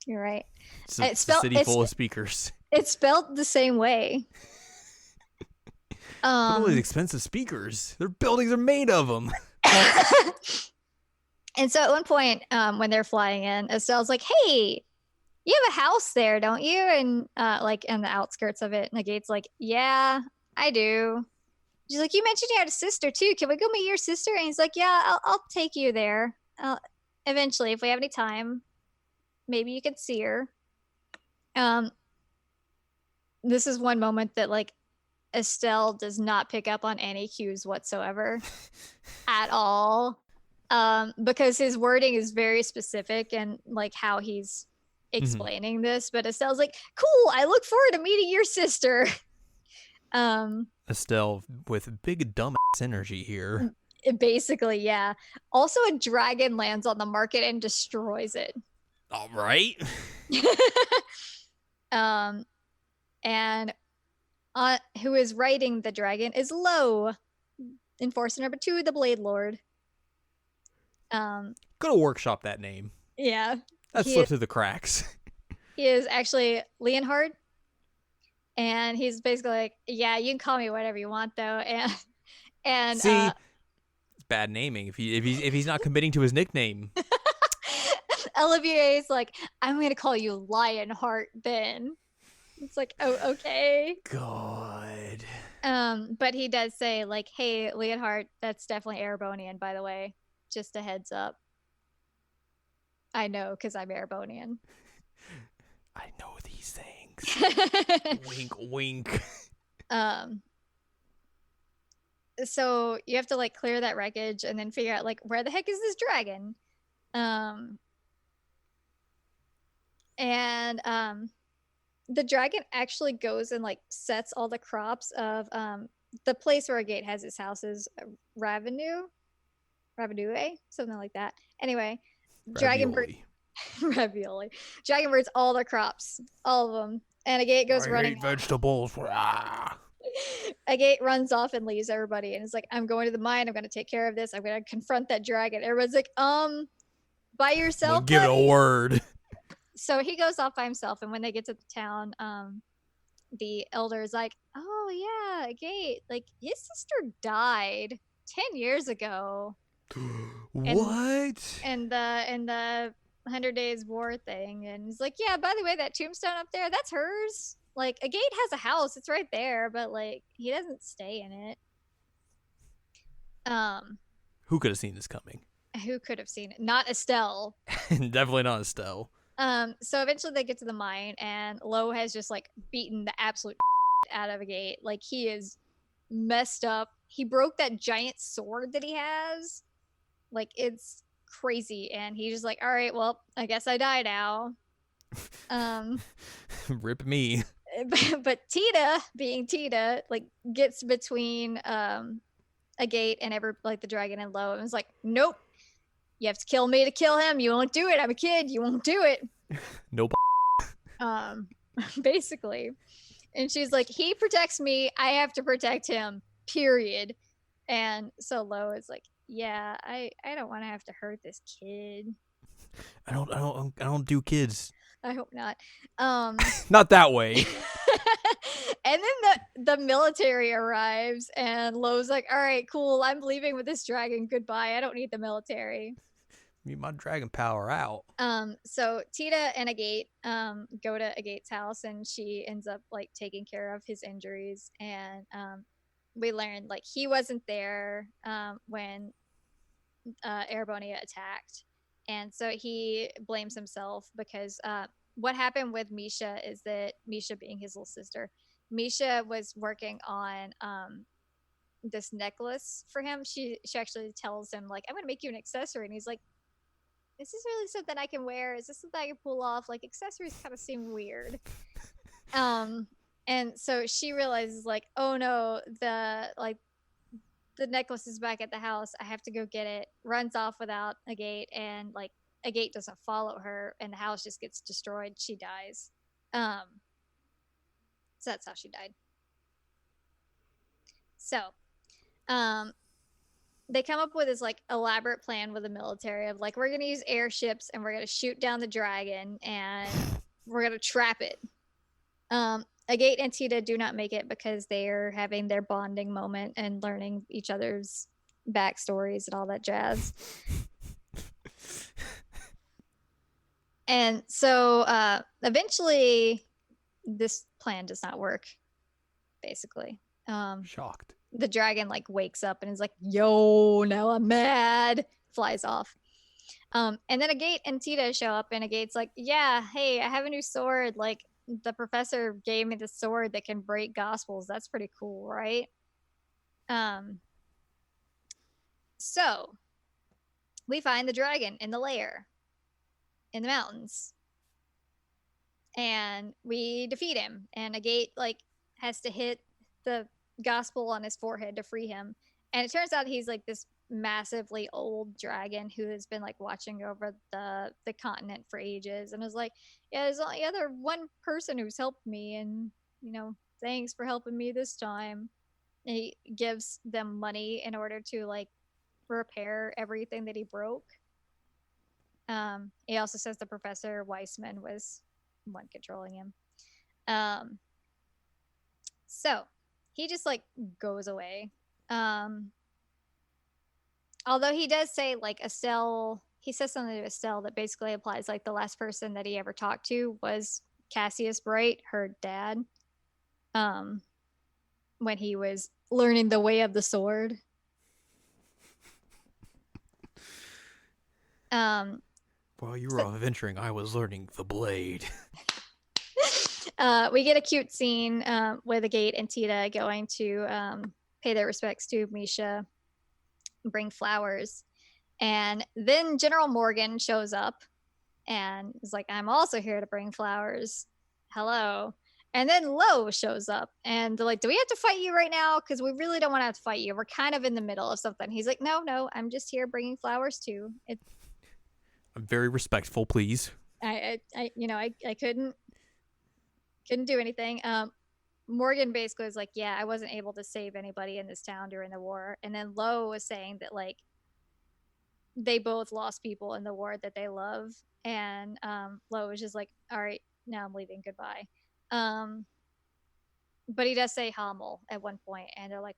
You're right. It's a city full of speakers. It's spelled the same way. Look at all these expensive speakers. Their buildings are made of them. And so at one point, when they're flying in, Estelle's like, hey, you have a house there, don't you? And like in the outskirts of it. And the gate's like, yeah, I do. She's like, you mentioned you had a sister too. Can we go meet your sister? And he's like, yeah, I'll take you there. Eventually, if we have any time. Maybe you could see her. Um, this is one moment that like Estelle does not pick up on any cues whatsoever at all. Because his wording is very specific and like how he's Mhm. explaining this, but Estelle's like, cool, I look forward to meeting your sister. um Estelle with big dumb ass energy here. Basically, yeah. Also, a dragon lands on the market and destroys it. All right. um and who is riding the dragon is Lo, enforcer number 2, the Blade Lord. um Go to workshop that name. yeah, That he slipped through the cracks. he is actually Leonhard, and he's basically like, yeah, you can call me whatever you want though. And See, it's bad naming. If he's not committing to his nickname. Olivier is like, I'm gonna call you Lionheart then. It's like, oh, okay. God. But he does say like, hey, Leonhart, that's definitely Erebonian, by the way. Just a heads up. I know, because I'm Erebonian. I know these things. Wink, wink. um so you have to like clear that wreckage and then figure out like where the heck is this dragon. um and The dragon actually goes and like sets all the crops of the place where Agate has his house is Ravenue, something like that. Anyway, dragon bird Ravioli. ravioli. Dragon birds all the crops, all of them. And Agate goes I running hate off. vegetables. Ah. Agate runs off and leaves everybody and is like, I'm going to the mine, I'm gonna take care of this, I'm gonna confront that dragon. Everyone's like, by Well, yourself, give it a buddy? word. So he goes off by himself, and when they get to the town, the elder is like, oh yeah, Gate, like his sister died 10 years ago. and What? and the 100 Days War thing. And he's like, yeah, by the way, that tombstone up there, that's hers. Like, Agate has a house, it's right there, but like he doesn't stay in it. um Who could have seen this coming? who could have seen it? Not Estelle. Definitely not Estelle. So eventually they get to the mine, and Lo has just like beaten the absolute out of Agate. Like, he is messed up. He broke that giant sword that he has. Like, it's crazy. And he's just like, all right, well, I guess I die now. Um, Rip me. but Tita, being Tita, like gets between Agate and like the dragon and Lo, and was like, nope, you have to kill me to kill him. You won't do it. I'm a kid. You won't do it. Nope. Um, basically. And she's like, he protects me, I have to protect him, period. And so Lo is like, yeah, I don't want to have to hurt this kid. I don't do kids. I hope not. Not that way. And then the military arrives, and Lo's like, all right, cool, I'm leaving with this dragon, goodbye, I don't need the military. Need my dragon power out. So Tita and Agate go to Agate's house, and she ends up like taking care of his injuries. And we learned like he wasn't there when Erebonia attacked, and so he blames himself because what happened with Misha is that Misha, being his little sister, Misha was working on this necklace for him. She actually tells him like, I'm gonna make you an accessory, and he's like, is this really something I can wear? Is this something I can pull off? Like, accessories kind of seem weird. And so she realizes like, oh no, the necklace is back at the house. I have to go get it. Runs off without Agate, and like Agate doesn't follow her, and the house just gets destroyed. She dies. So that's how she died. So, they come up with this like elaborate plan with the military of like, we're gonna use airships and we're gonna shoot down the dragon and we're gonna trap it. Agate and Tita do not make it because they are having their bonding moment and learning each other's backstories and all that jazz. And so eventually this plan does not work, basically. Shocked. The dragon like wakes up and is like, yo, now I'm mad, flies off. And then Agate and Tita show up, and Agate's like, yeah, hey, I have a new sword. Like, the professor gave me this sword that can break gospels. That's pretty cool, right? So we find the dragon in the lair in the mountains, and we defeat him. And Agate like has to hit the gospel on his forehead to free him. And it turns out he's like this massively old dragon who has been like watching over the continent for ages, and is like, yeah, there's only other one person who's helped me, and thanks for helping me this time. And he gives them money in order to like repair everything that he broke. He also says the Professor Weissman was one controlling him. So he just like goes away. Although he does say like Estelle, he says something to Estelle that basically implies like the last person that he ever talked to was Cassius Bright, her dad, when he was learning the way of the sword. While you were off adventuring, I was learning the blade. We get a cute scene with Agate and Tita going to pay their respects to Misha, bring flowers. And then General Morgan shows up and is like, I'm also here to bring flowers. Hello. And then Lo shows up and they're like, do we have to fight you right now? Because we really don't want to have to fight you. We're kind of in the middle of something. He's like, no, I'm just here bringing flowers too. I'm very respectful, please. I couldn't do anything. Morgan basically was like, yeah, I wasn't able to save anybody in this town during the war. And then Lo was saying that like they both lost people in the war that they love. And Lo was just like, all right, now I'm leaving. Goodbye. But he does say Hamel at one point, and they're like,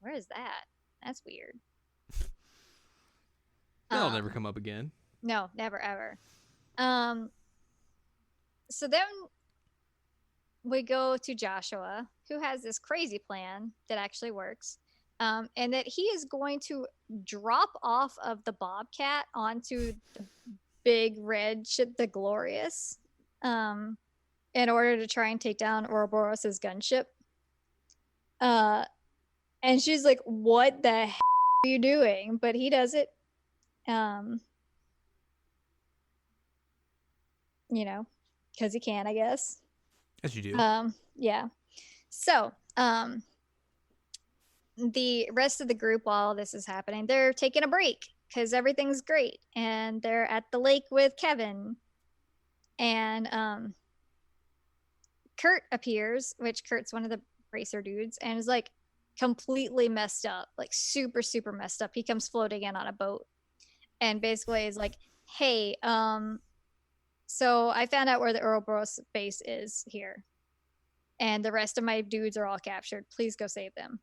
where is that? That's weird. That'll never come up again. No, never ever. So then we go to Joshua, who has this crazy plan that actually works, and that he is going to drop off of the Bobcat onto the big red ship, the Glorious, in order to try and take down Ouroboros' gunship. And she's like, what the heck are you doing? But he does it. Because he can, I guess. As you do. Yeah. So, the rest of the group, while this is happening, they're taking a break because everything's great. And they're at the lake with Kevin. And Kurt appears, which Kurt's one of the racer dudes, and is like completely messed up, like super, super messed up. He comes floating in on a boat and basically is like, hey, so I found out where the Ouroboros base is here. And the rest of my dudes are all captured. Please go save them.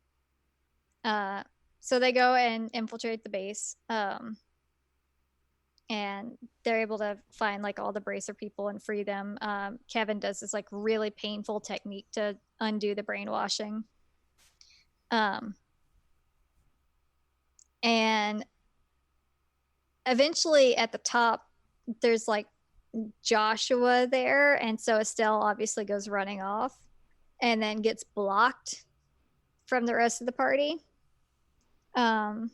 So they go and infiltrate the base. And they're able to find like all the bracer people and free them. Kevin does this like really painful technique to undo the brainwashing. And eventually at the top, there's like Joshua there, and so Estelle obviously goes running off and then gets blocked from the rest of the party. And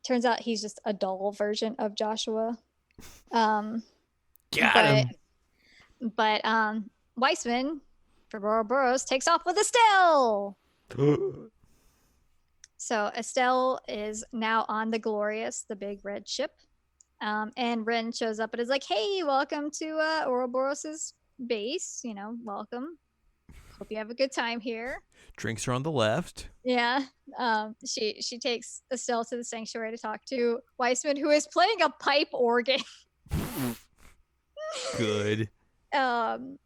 turns out he's just a doll version of Joshua. Got him. But Weissman from Ouroboros takes off with Estelle. So Estelle is now on the Glorious, the big red ship. And Ren shows up and is like, hey, welcome to Ouroboros' base. Welcome. Hope you have a good time here. Drinks are on the left. Yeah. She takes Estelle to the sanctuary to talk to Weissman, who is playing a pipe organ. Good. And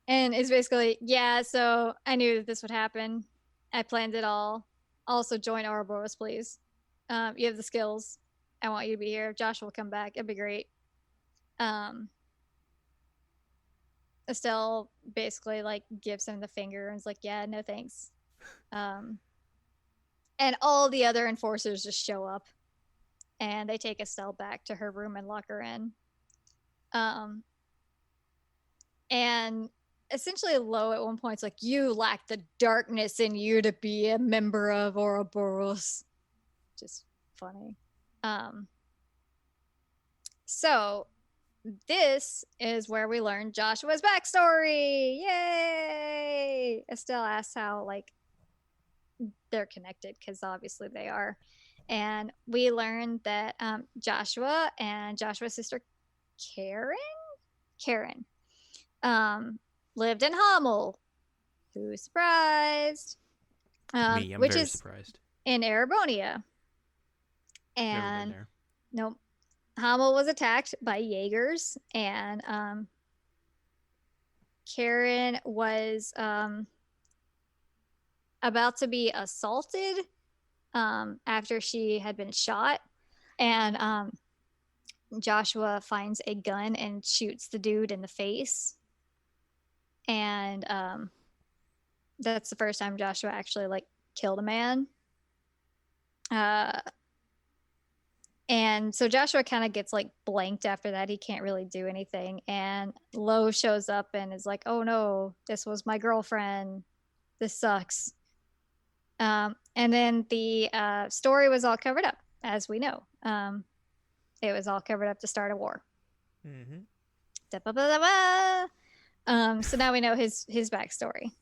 is basically, yeah, so I knew that this would happen. I planned it all. Also join Ouroboros, please. You have the skills. I want you to be here. Josh will come back. It'd be great. Estelle basically like gives him the finger and is like, yeah, no thanks. And all the other enforcers just show up. and they take Estelle back to her room and lock her in. Um, and essentially, Lo at one point is like, "You lack the darkness in you to be a member of Ouroboros." Just funny. So this is where we learn Joshua's backstory. Yay! Estelle asks how like they're connected because obviously they are. And we learned that Joshua and Joshua's sister Karen, um, lived in Hamel. Who's surprised? Me, I'm Which very is surprised. in Arabonia. Never been And there. nope, Hamel was attacked by Jaegers, and Karen was about to be assaulted after she had been shot. And Joshua finds a gun and shoots the dude in the face. And that's the first time Joshua actually like killed a man. And so Joshua kind of gets like blanked after that. He can't really do anything. And Lo shows up and is like, "Oh no, this was my girlfriend. This sucks." And then the story was all covered up, as we know. It was all covered up to start a war. Mm-hmm. So now we know his backstory.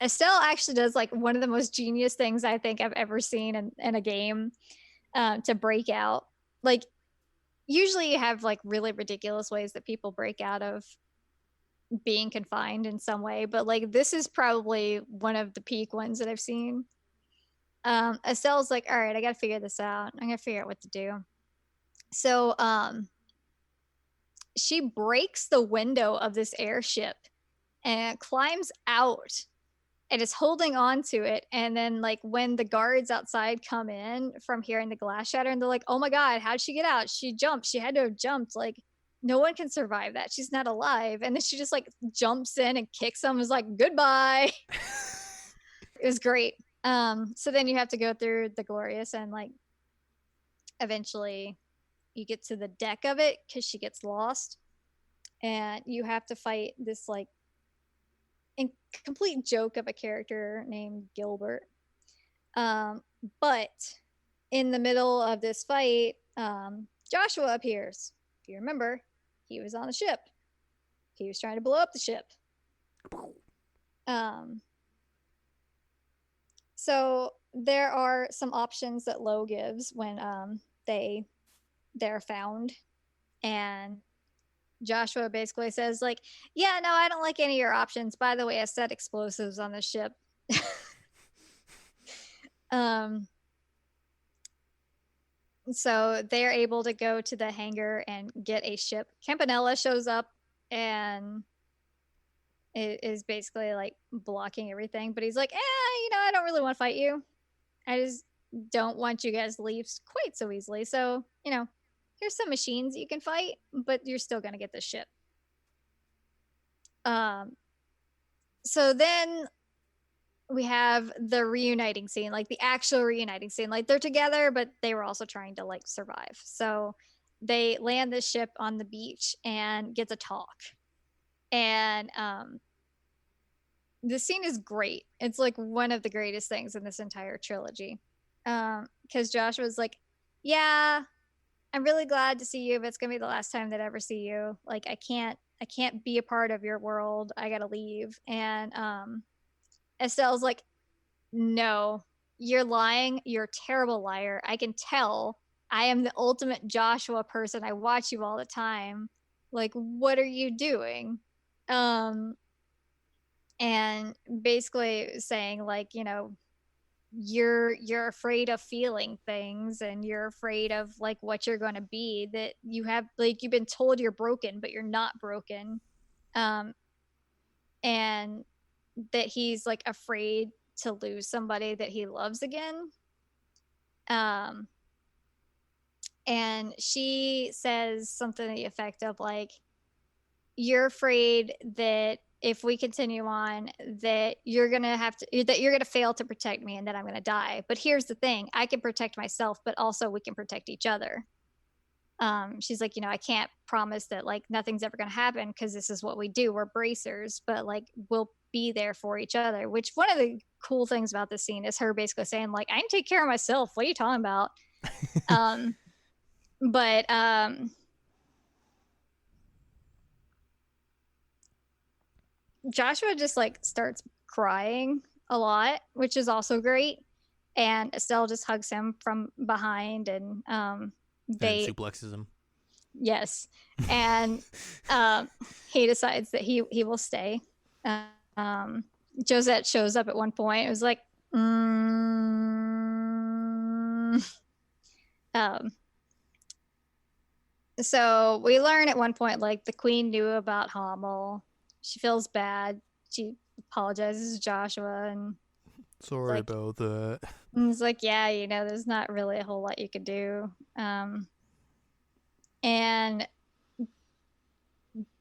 Estelle actually does like one of the most genius things I think I've ever seen in a game to break out. Like, usually you have like really ridiculous ways that people break out of being confined in some way, but like this is probably one of the peak ones that I've seen. Estelle's like, "All right, I gotta figure this out. I'm gonna figure out what to do." So she breaks the window of this airship and climbs out and is holding on to it. And then, like, when the guards outside come in from hearing the glass shatter, and they're like, "Oh my God, how'd she get out? She jumped. She had to have jumped. Like, no one can survive that. She's not alive." And then she just like jumps in and kicks them, is like, "Goodbye." It was great. So then you have to go through the Glorious, and like eventually you get to the deck of it because she gets lost, and you have to fight this like complete joke of a character named Gilbert. But in the middle of this fight, Joshua appears. If you remember, he was on the ship. He was trying to blow up the ship. So there are some options that Lo gives when they're found, and Joshua basically says like, "Yeah, no, I don't like any of your options. By the way, I set explosives on the ship." So they're able to go to the hangar and get a ship. Campanella shows up and it is basically like blocking everything, but he's like, I don't really want to fight you. I just don't want you guys to leave quite so easily. So, here's some machines you can fight, but you're still going to get the ship. So then we have the reuniting scene, like the actual reuniting scene. Like, they're together, but they were also trying to like survive. So they land the ship on the beach and get to talk. And the scene is great. It's like one of the greatest things in this entire trilogy. Because Josh was like, "Yeah, I'm really glad to see you, but it's gonna be the last time that I ever see you. Like, I can't be a part of your world. I gotta leave." And Estelle's like, "No, you're lying. You're a terrible liar. I can tell. I am the ultimate Joshua person. I watch you all the time. Like, what are you doing?" And basically saying like, you're afraid of feeling things, and you're afraid of like what you're going to be, that you have like you've been told you're broken but you're not broken. And that he's like afraid to lose somebody that he loves again. um and she says something to the effect of like, "You're afraid that if we continue on, that you're gonna fail to protect me, and that I'm gonna die. But here's the thing: I can protect myself, but also we can protect each other. She's like, I can't promise that like nothing's ever gonna happen because this is what we do. We're bracers, but like we'll be there for each other. Which one of the cool things about this scene is her basically saying like, I can take care of myself. What are you talking about? um, but Joshua just like starts crying a lot, which is also great. And Estelle just hugs him from behind, and And they suplexes him. yes, and he decides that he will stay. Um, Josette shows up at one point. It was like, so we learn at one point like the queen knew about Hommel. She feels bad. She apologizes to Joshua, and Sorry like, about that. it's like, yeah, there's not really a whole lot you could do. And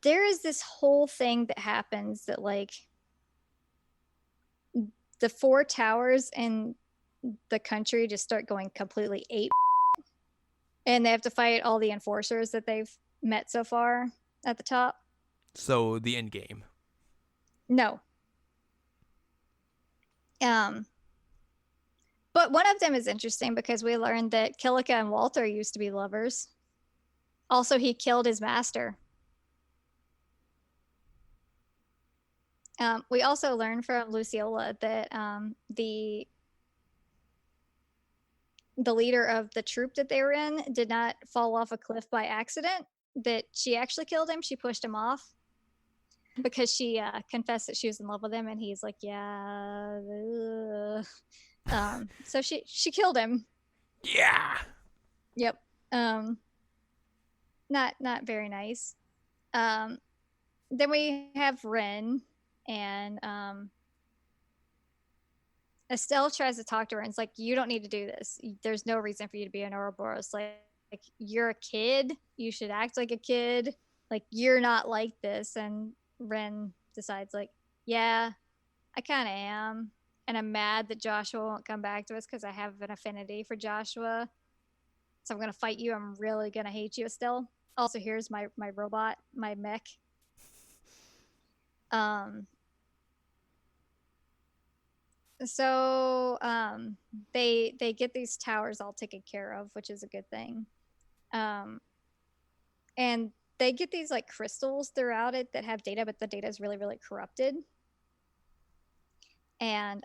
there is this whole thing that happens that like the four towers in the country just start going completely ape, and they have to fight all the enforcers that they've met so far at the top. So the end game. No. Um, but one of them is interesting because we learned that Killica and Walter used to be lovers. Also, he killed his master. We also learned from Luciola that the leader of the troop that they were in did not fall off a cliff by accident. That she actually killed him. She pushed him off because she confessed that she was in love with him, and he's like, yeah. So she killed him. Yeah. Yep. Not very nice. Then we have Ren, and Estelle tries to talk to her, and it's like, you don't need to do this. There's no reason for you to be an Ouroboros. Like you're a kid. You should act like a kid. Like you're not like this. And Ren decides like, yeah, I kind of am. And I'm mad that Joshua won't come back to us because I have an affinity for Joshua. So I'm going to fight you. I'm really going to hate you, Estelle. Also, here's my robot, my mech. So they get these towers all taken care of, which is a good thing. And they get these like crystals throughout it that have data, but the data is really, really corrupted. And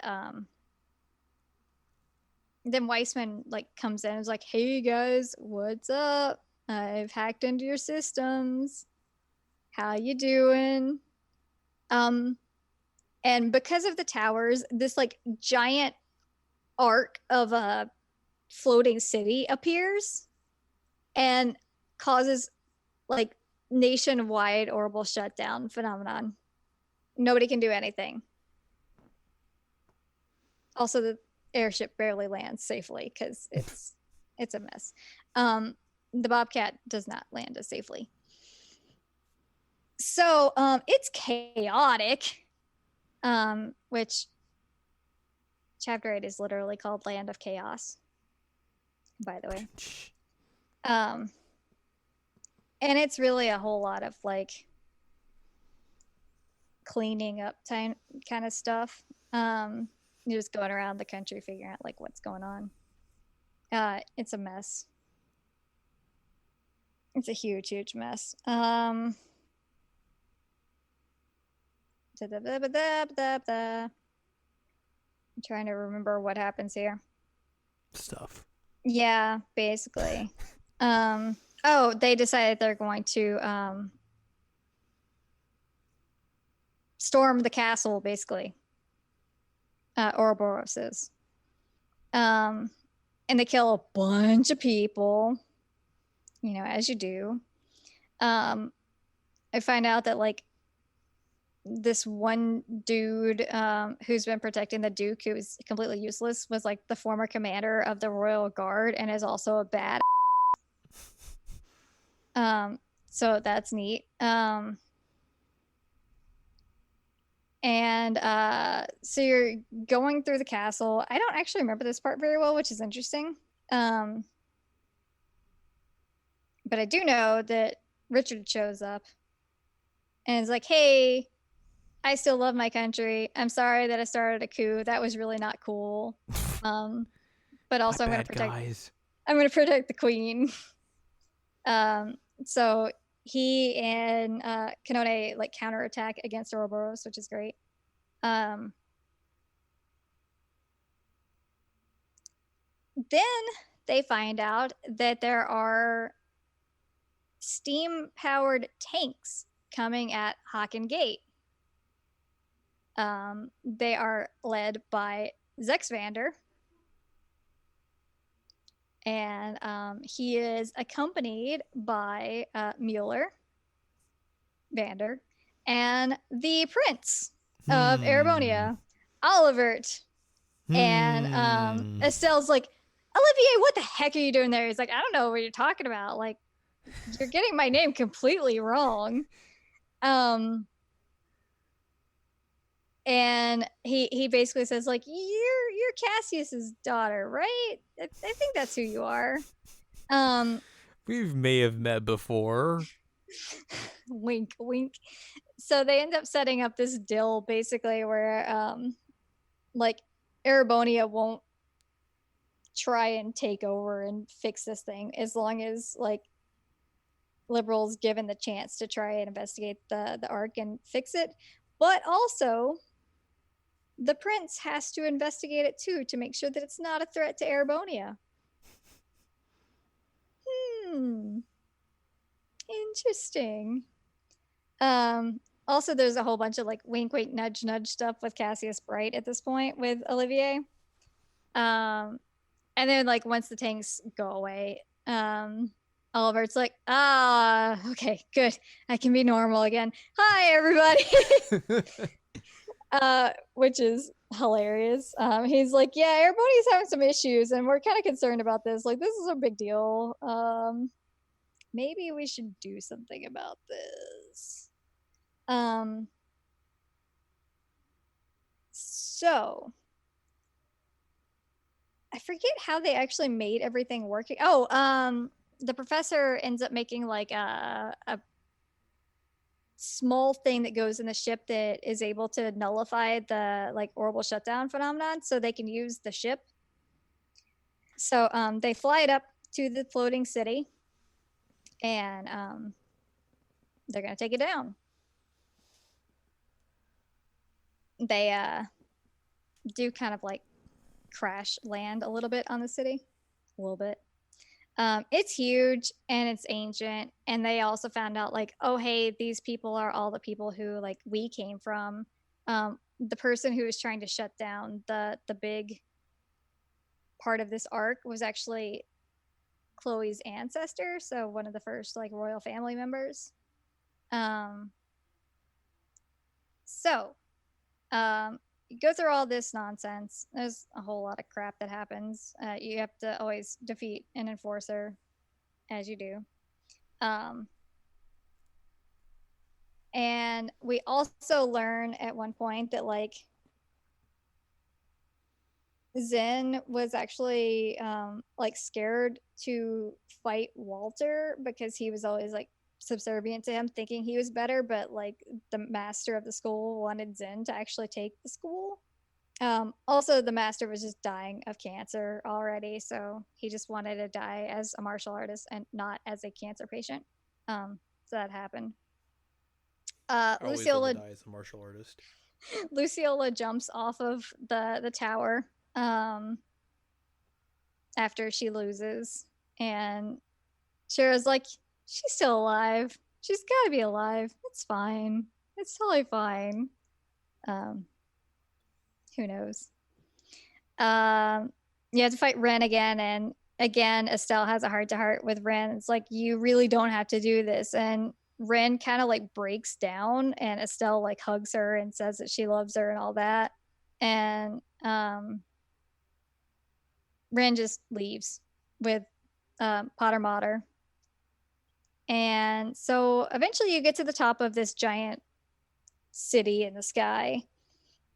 then Weissman like comes in and is like, hey guys, what's up? I've hacked into your systems. How you doing? And because of the towers, this like giant arc of a floating city appears and causes like nationwide orbital shutdown phenomenon. Nobody can do anything. Also, the airship barely lands safely because it's a mess. The Bobcat does not land as safely. So it's chaotic, which chapter 8 is literally called Land of Chaos, by the way. And it's really a whole lot of like cleaning up kind of stuff. You're just going around the country figuring out like what's going on. It's a mess. It's a huge mess. I'm trying to remember what happens here. Stuff. Yeah, basically. Oh, they decided they're going to storm the castle, basically. Ouroboros is. And they kill a bunch of people, as you do. I find out that like this one dude who's been protecting the Duke, who is completely useless, was like the former commander of the Royal Guard and is also a bad. So that's neat. And so you're going through the castle. I don't actually remember this part very well, which is interesting. But I do know that Richard shows up and is like, hey, I still love my country. I'm sorry that I started a coup. That was really not cool. But My also bad guys. I'm gonna protect the queen. So he and Kanone like counterattack against Ouroboros, which is great. Then they find out that there are steam powered tanks coming at Haken Gate. They are led by Zexvander, and he is accompanied by Mueller, Vander, and the Prince of Erebonia, Olivert. And Estelle's like, Olivier, what the heck are you doing there? He's like, I don't know what you're talking about. Like, you're getting my name completely wrong. And he basically says, like, you're Cassius's daughter, right? I think that's who you are. We may have met before. Wink, wink. So they end up setting up this deal basically where like Erebonia won't try and take over and fix this thing as long as like liberals given the chance to try and investigate the arc and fix it. But also the prince has to investigate it too to make sure that it's not a threat to Erebonia. Interesting. Also there's a whole bunch of like wink wink nudge nudge stuff with Cassius Bright at this point with Olivier. And then like once the tanks go away, Oliver's like, okay, good. I can be normal again. Hi everybody. Which is hilarious. He's like, yeah, everybody's having some issues and we're kind of concerned about this. Like, this is a big deal. Maybe we should do something about this. So I forget how they actually made everything working. The professor ends up making like a small thing that goes in the ship that is able to nullify the like orbital shutdown phenomenon so they can use the ship. So they fly it up to the floating city and they're gonna take it down. They do kind of like crash land a little bit on the city, a little bit. It's huge and it's ancient, and they also found out like, oh hey, these people are all the people who like we came from. The person who was trying to shut down the big part of this arc was actually Chloe's ancestor, so one of the first like royal family members. So you go through all this nonsense. There's a whole lot of crap that happens. You have to always defeat an enforcer, as you do. And we also learn at one point that like Zen was actually like scared to fight Walter because he was always like subservient to him, thinking he was better, but like the master of the school wanted Zen to actually take the school. Also, the master was just dying of cancer already, so he just wanted to die as a martial artist and not as a cancer patient. So that happened. Luciola die as a martial artist. Luciola jumps off of the tower after she loses, and Shira's like, she's still alive. She's got to be alive. It's fine. It's totally fine. Who knows? You have to fight Ren again, and again, Estelle has a heart-to-heart with Ren. It's like, you really don't have to do this, and Ren kind of like breaks down, and Estelle like hugs her and says that she loves her and all that, and Ren just leaves with Potter Mater. And so eventually you get to the top of this giant city in the sky,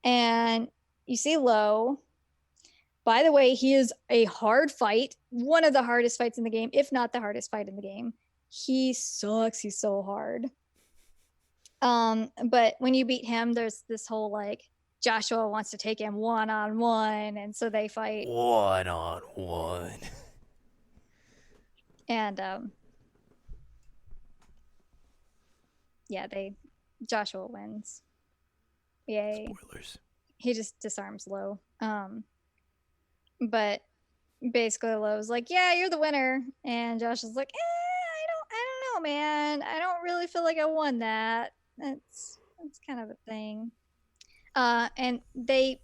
And you see Lo. By the way, he is a hard fight, one of the hardest fights in the game, if not the hardest fight in the game. He sucks. He's so hard. But when you beat him, there's this whole like Joshua wants to take him one on one, and so they fight. One on one. And yeah, Joshua wins. Yay. Spoilers. He just disarms Lo. But basically Lo's like, yeah, you're the winner. And Josh is like, I don't know, man. I don't really feel like I won that. That's kind of a thing. And they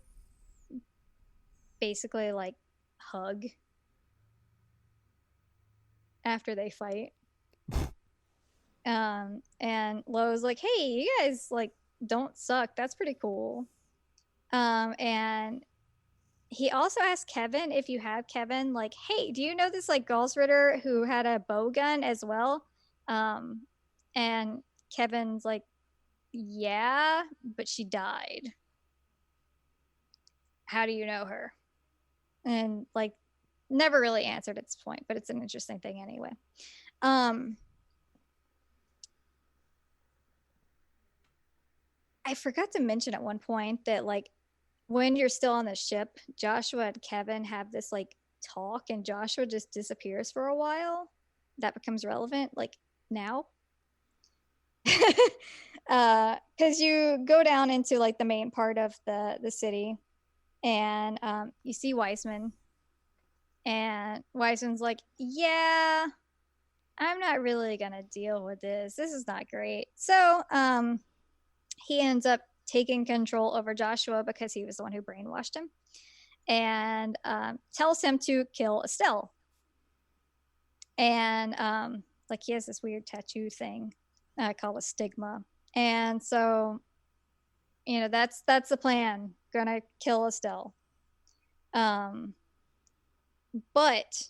basically like hug after they fight. And Lo's like, hey, you guys like don't suck. That's pretty cool. And he also asked Kevin, if you have Kevin, like, hey, do you know this like Galsritter who had a bow gun as well? And Kevin's like, yeah, but she died. How do you know her? And like never really answered at this point, but it's an interesting thing anyway. I forgot to mention at one point that like when you're still on the ship, Joshua and Kevin have this like talk, and Joshua just disappears for a while. That becomes relevant like now. Because you go down into like the main part of the city, and you see Weissman, and Weissman's like, yeah, I'm not really gonna deal with this. This is not great. So he ends up taking control over Joshua because he was the one who brainwashed him, and tells him to kill Estelle. And like he has this weird tattoo thing called a stigma. And so, you know, that's the plan. Gonna kill Estelle. But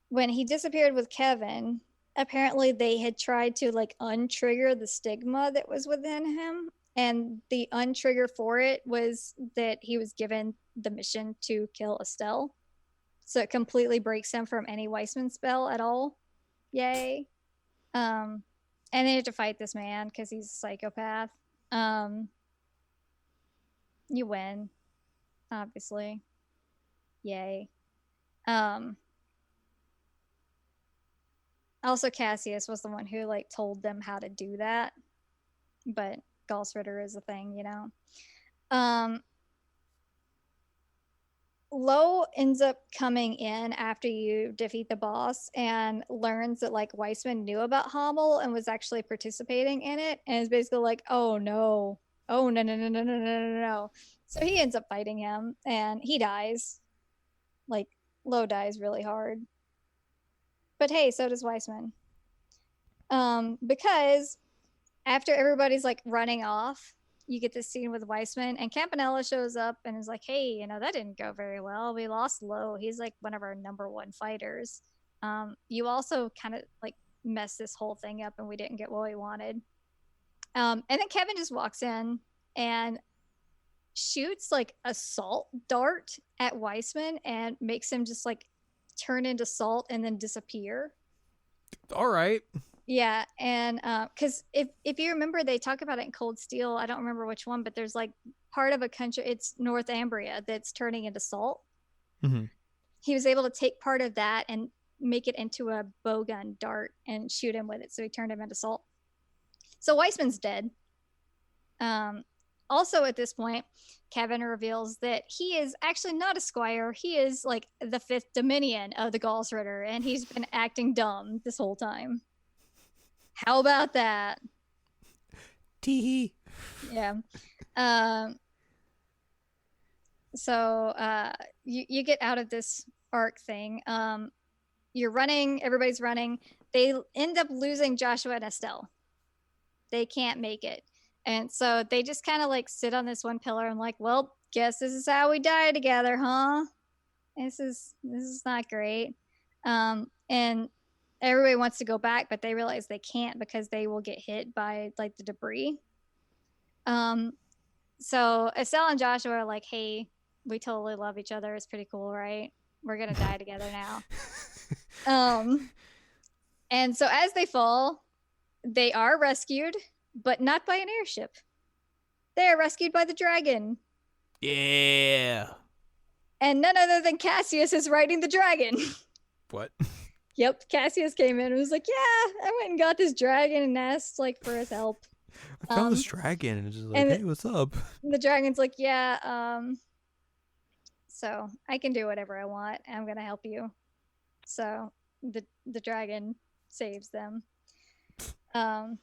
when he disappeared with Kevin, apparently they had tried to like untrigger the stigma that was within him, and the untrigger for it was that he was given the mission to kill Estelle. So it completely breaks him from any Weissman spell at all. Yay. And they have to fight this man because he's a psychopath. You win, obviously. Yay. Also, Cassius was the one who like told them how to do that, but Galsritter is a thing, you know. Lo ends up coming in after you defeat the boss and learns that like Weissman knew about Hamel and was actually participating in it, and is basically like, oh no, oh no no no no no no no no. So he ends up fighting him and he dies. Like Lo dies really hard. But hey, so does Weissman. Because after everybody's like running off, you get this scene with Weissman, and Campanella shows up and is like, hey, you know, that didn't go very well. We lost Lo. He's like one of our number one fighters. You also kind of like messed this whole thing up and we didn't get what we wanted. And then Kevin just walks in and shoots like a salt dart at Weissman and makes him just like turn into salt and then disappear. All right. Yeah, and because if you remember, they talk about it in Cold Steel. I don't remember which one, but there's like part of a country. It's Northumbria that's turning into salt. Mm-hmm. He was able to take part of that and make it into a bowgun dart and shoot him with it. So he turned him into salt. So Weissman's dead. Also, at this point, Kevin reveals that he is actually not a squire. He is like the fifth Dominion of the Galsritter, and he's been acting dumb this whole time. How about that? Tee. Yeah. So you get out of this arc thing. You're running, everybody's running. They end up losing Joshua and Estelle. They can't make it. And so they just kind of like sit on this one pillar and like, well, guess this is how we die together, huh? This is not great. And everybody wants to go back, but they realize they can't because they will get hit by like the debris. So Estelle and Joshua are like, hey, we totally love each other. It's pretty cool, right? We're gonna die together now. Um, and so as they fall, they are rescued, but not by an airship. They are rescued by the dragon. Yeah. And none other than Cassius is riding the dragon. What? Yep, Cassius came in and was like, "Yeah, I went and got this dragon and asked like for his help." I found this Um, dragon and it's just like, and hey, what's up? the dragon's like, "Yeah, so I can do whatever I want. I'm gonna help you." So the dragon saves them. Um,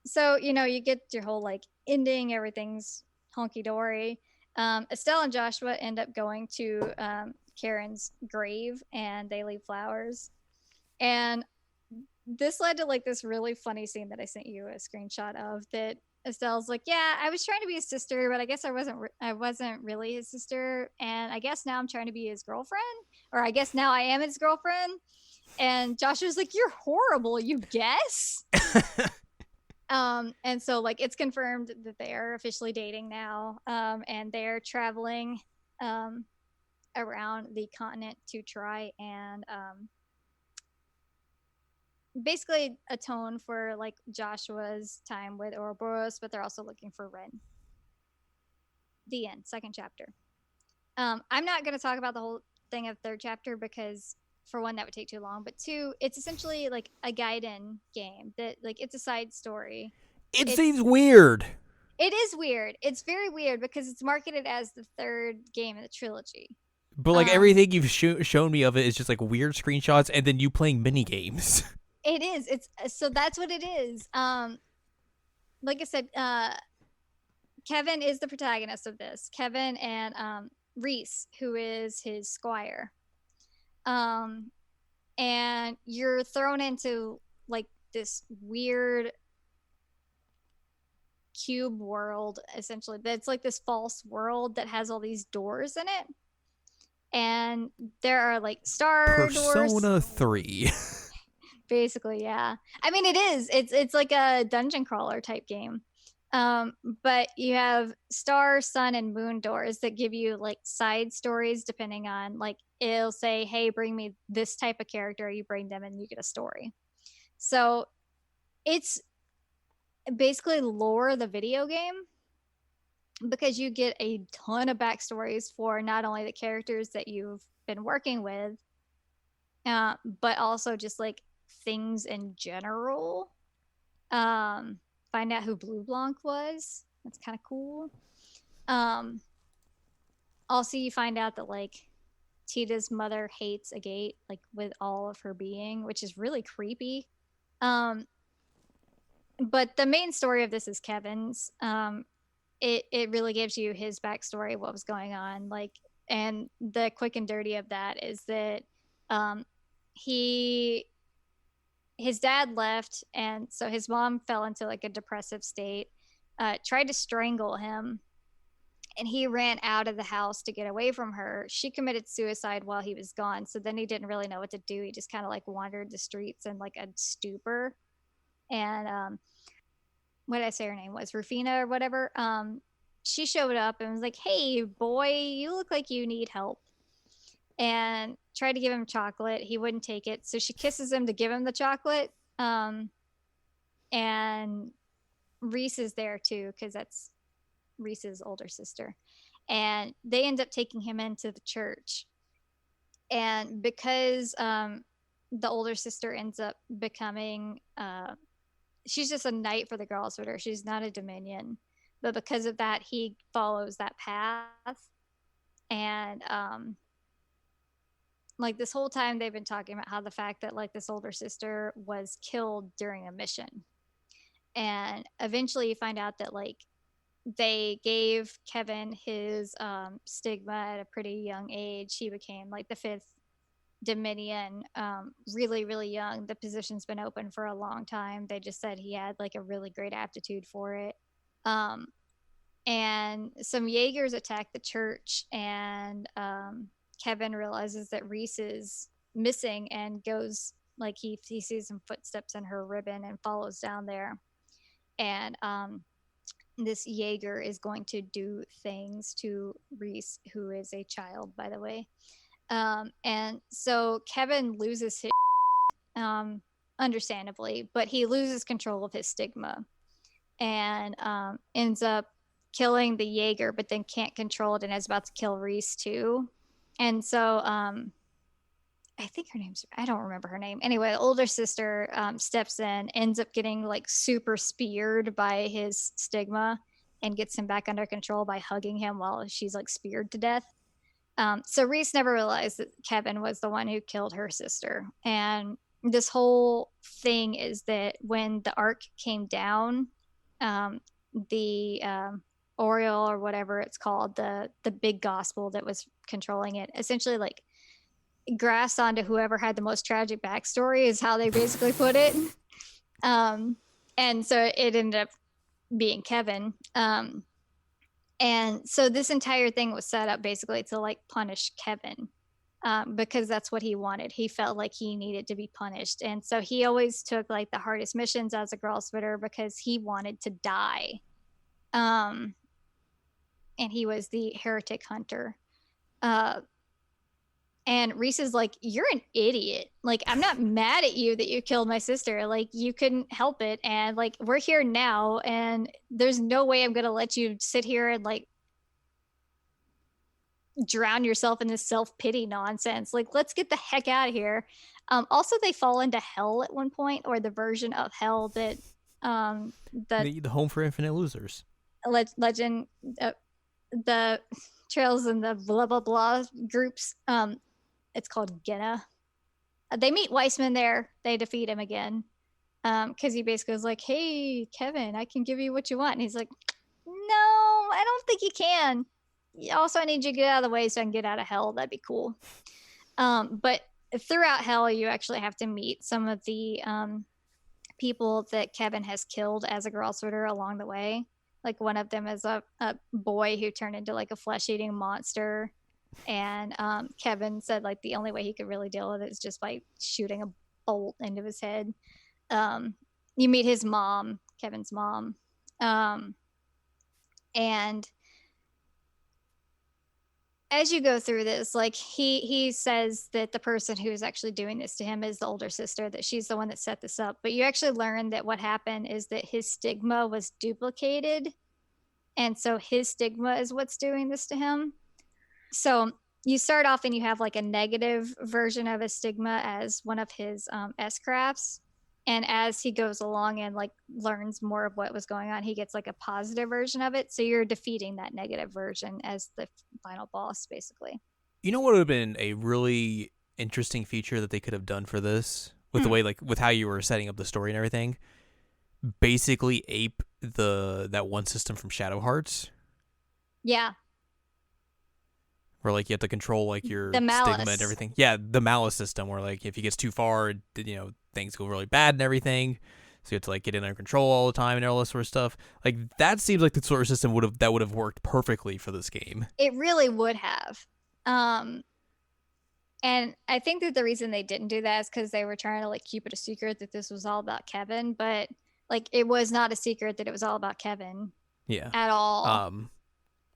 so you get your whole like ending. Everything's honky dory. Estelle and Joshua end up going to Karen's grave, and they leave flowers. And this led to like this really funny scene that I sent you a screenshot of. That Estelle's like, "Yeah, I was trying to be his sister, but I guess I wasn't really his sister, and I guess now I'm trying to be his girlfriend, or I guess now I am his girlfriend." And Joshua's like, "You're horrible, you guess." And so like it's confirmed that they are officially dating now, and they're traveling um around the continent to try and basically atone for like Joshua's time with Ouroboros, but they're also looking for Ren. The end, second chapter. I'm not going to talk about the whole thing of third chapter because for one that would take too long, but two, it's essentially like a Gaiden game that like it's a side story. It It's seems weird. it is weird. It's very weird because it's marketed as the third game in the trilogy. But like Um, everything you've shown me of it is just like weird screenshots and then you playing mini games. it is. It's so that's what it is. Like I said, Kevin is the protagonist of this. Kevin and Reese, who is his squire. Um, and you're thrown into like this weird cube world essentially. That's like this false world that has all these doors in it. And there are like star doors. Persona 3. Basically, yeah. I mean, it is. It's like a dungeon crawler type game. But you have star, sun, and moon doors that give you like side stories depending on like it'll say, "Hey, bring me this type of character." You bring them, and you get a story. So it's basically lore the video game because you get a ton of backstories for not only the characters that you've been working with, but also just like things in general. Find out who Blue Blanc was. That's kind of cool. Um, Also, you find out that like Tita's mother hates Agate like with all of her being, which is really creepy. Um, but the main story of this is Kevin's. It really gives you his backstory, what was going on, like, and the quick and dirty of that is that um, he his dad left, and so his mom fell into like a depressive state, tried to strangle him, and he ran out of the house to get away from her. She committed suicide while he was gone, so then he didn't really know what to do. He just kind of like wandered the streets in like a stupor. And what did I say her name was? Rufina or whatever. She showed up and was like, "Hey, boy, you look like you need help." And tried to give him chocolate. He wouldn't take it. So she kisses him to give him the chocolate. And Reese is there too, because that's Reese's older sister. And they end up taking him into the church. And because the older sister ends up becoming, she's just a knight for the girls with her. She's not a dominion. But because of that, he follows that path. And like this whole time, they've been talking about how the fact that like this older sister was killed during a mission. And eventually you find out that like they gave Kevin his stigma at a pretty young age. He became like the fifth Dominion, really, really young. The position's been open for a long time. They just said he had like a really great aptitude for it. Um, and some Jaegers attack the church, and Kevin realizes that Reese is missing and goes like he sees some footsteps in her ribbon and follows down there. And this Jaeger is going to do things to Reese, who is a child, by the way. And so Kevin loses his, understandably, but he loses control of his stigma and ends up killing the Jaeger, but then can't control it and is about to kill Reese too. And so I think her name's, I don't remember her name. Anyway, the older sister steps in, ends up getting like super speared by his stigma and gets him back under control by hugging him while she's like speared to death. So Reese never realized that Kevin was the one who killed her sister. And this whole thing is that when the arc came down, the Oriole or whatever it's called, the big gospel that was controlling it, essentially like grasped onto whoever had the most tragic backstory, is how they basically put it. And so it ended up being Kevin. And so this entire thing was set up basically to like punish Kevin, because that's what he wanted. He felt like he needed to be punished. And so he always took like the hardest missions as a girl spitter because he wanted to die. And he was the heretic hunter. And Reese is like, you're an idiot. Like, I'm not mad at you that you killed my sister. Like, you couldn't help it. And like, we're here now. And there's no way I'm going to let you sit here and like drown yourself in this self-pity nonsense. Like, let's get the heck out of here. Also, they fall into hell at one point, or the version of hell that The home for infinite losers. legend, the trails and the blah blah blah groups. It's called Genna. They meet Weissman there. They defeat him again, because he basically was like, "Hey, Kevin, I can give you what you want," and he's like, "No, I don't think you can. Also, I need you to get out of the way so I can get out of hell. That'd be cool." But throughout hell, you actually have to meet some of the people that Kevin has killed as a girl sorter along the way. Like one of them is a boy who turned into like a flesh-eating monster. And Kevin said like the only way he could really deal with it is just by shooting a bolt into his head. You meet his mom, Kevin's mom. And as you go through this, like he says that the person who is actually doing this to him is the older sister, that she's the one that set this up. But you actually learn that what happened is that his stigma was duplicated. And so his stigma is what's doing this to him. So you start off and you have like a negative version of his stigma as one of his S-crafts. And as he goes along and like learns more of what was going on, he gets like a positive version of it. So you're defeating that negative version as the final boss, basically. You know what would have been a really interesting feature that they could have done for this, with the way, like, with how you were setting up the story and everything? Basically ape that one system from Shadow Hearts. Yeah. Where like you have to control like your The stigma malice. and everything. Yeah, the malice system, where like if he gets too far, things go really bad and everything. So you have to like get it under control all the time and all this sort of stuff. Like that seems like the sort of system would have worked perfectly for this game. It really would have. And I think that the reason they didn't do that is because they were trying to like keep it a secret that this was all about Kevin. But like it was not a secret that it was all about Kevin. Yeah. At all.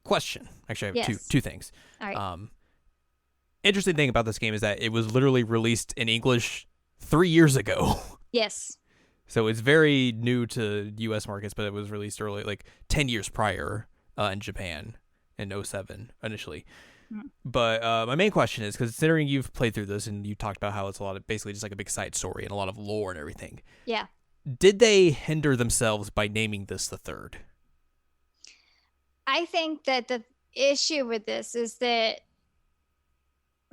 Question. Actually, I have Yes. two things. All right. Interesting thing about this game is that it was literally released in English 3 years ago. Yes. So it's very new to U.S. markets, but it was released early, like 10 years prior in Japan in 2007 initially. Mm-hmm. But my main question is, considering you've played through this and you talked about how it's a lot of basically just like a big side story and a lot of lore and everything. Yeah. Did they hinder themselves by naming this the third? I think that the issue with this is that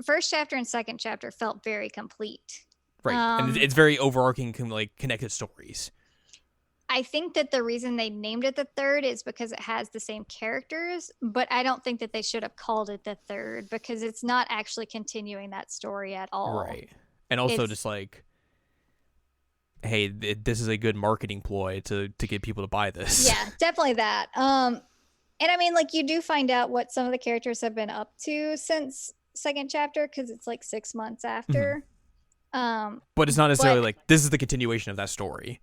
first chapter and second chapter felt very complete. Right. And it's very overarching, like connected stories. I think that the reason they named it the third is because it has the same characters, but I don't think that they should have called it the third because it's not actually continuing that story at all. Right. And also just like, hey, this is a good marketing ploy to get people to buy this. Yeah, definitely that. And I mean, like, you do find out what some of the characters have been up to since second chapter because it's like 6 months after. Mm-hmm. But it's not necessarily like this is the continuation of that story.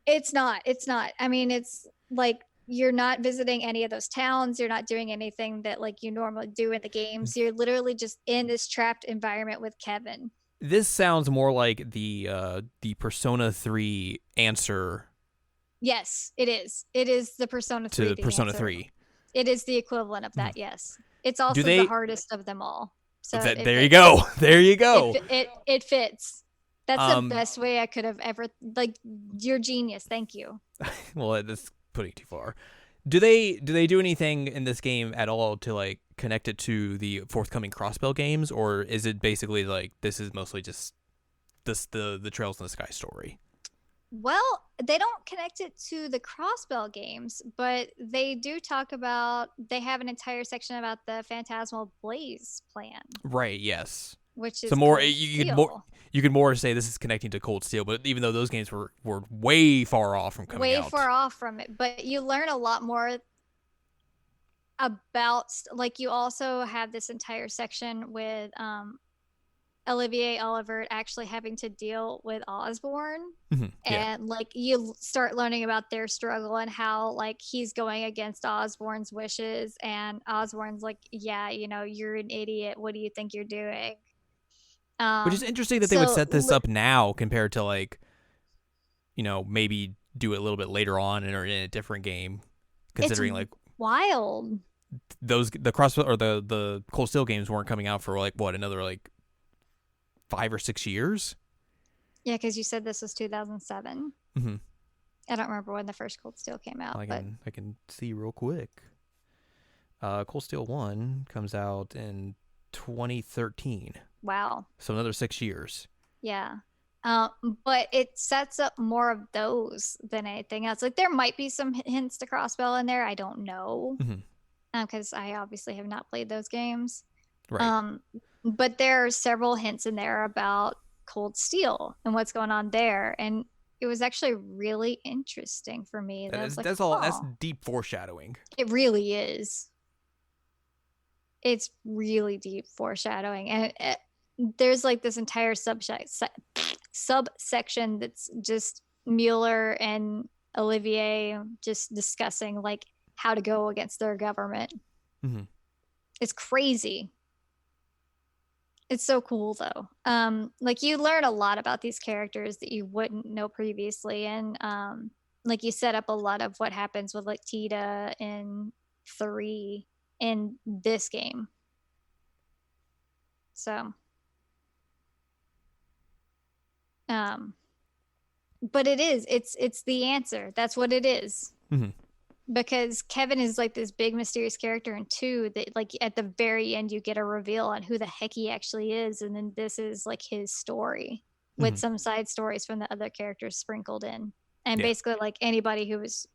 It's not. I mean, it's like you're not visiting any of those towns. You're not doing anything that like you normally do in the games. You're literally just in this trapped environment with Kevin. This sounds more like the Persona 3 answer Yes, it is. It is the Persona to 3D Persona answer. 3. It is the equivalent of that, yes. It's Do also the they hardest of them all. So that, it there you fits. go. There you go. It fits. That's the Um best way I could have ever like you're genius. Thank you. well, that's putting it too far. Do they do anything in this game at all to like connect it to the forthcoming Crossbell games, or is it basically like this is mostly just the Trails in the Sky story? Well, they don't connect it to the Crossbell games, but they do talk about they have an entire section about the Phantasmal Blaze plan, Right. Yes. which So is more Cold Steel. you could more say this is connecting to Cold Steel, but even though those games were way far off from coming Way out. far off from it, but you learn a lot more about like you also have this entire section with Olivier Olivert actually having to deal with Osborne. Yeah. And like you start learning about their struggle and how like he's going against Osborne's wishes and Osborne's like, yeah, you know, you're an idiot. What do you think you're doing? Which is interesting that they would So set this up now compared to like, maybe do it a little bit later on or in a different game, it's considering like wild. the cross or the Cold Steel games weren't coming out for like what, another like 5 or 6 years. Yeah, because you said this was 2007. Mm-hmm. I don't remember when the first Cold Steel came out, but I can see real quick. Cold Steel 1 comes out in 2013. wow. So another 6 years. Yeah. But it sets up more of those than anything else. Like there might be some hints to Crossbell in there. I don't know. Because I obviously have not played those games. Right. But there are several hints in there about Cold Steel and what's going on there. And it was actually really interesting for me. That I was like, That's all. That's deep foreshadowing. it really is. It's really deep foreshadowing. And there's like this entire subsection that's just Mueller and Olivier just discussing like how to go against their government. It's crazy. It's so cool though. Like you learn a lot about these characters that you wouldn't know previously, and like you set up a lot of what happens with like Tita and 3 in this game. So but it's the answer. That's what it is. Because Kevin is like this big mysterious character, and 2 that like at the very end you get a reveal on who the heck he actually is, and then this is like his story with some side stories from the other characters sprinkled in, and basically like anybody who was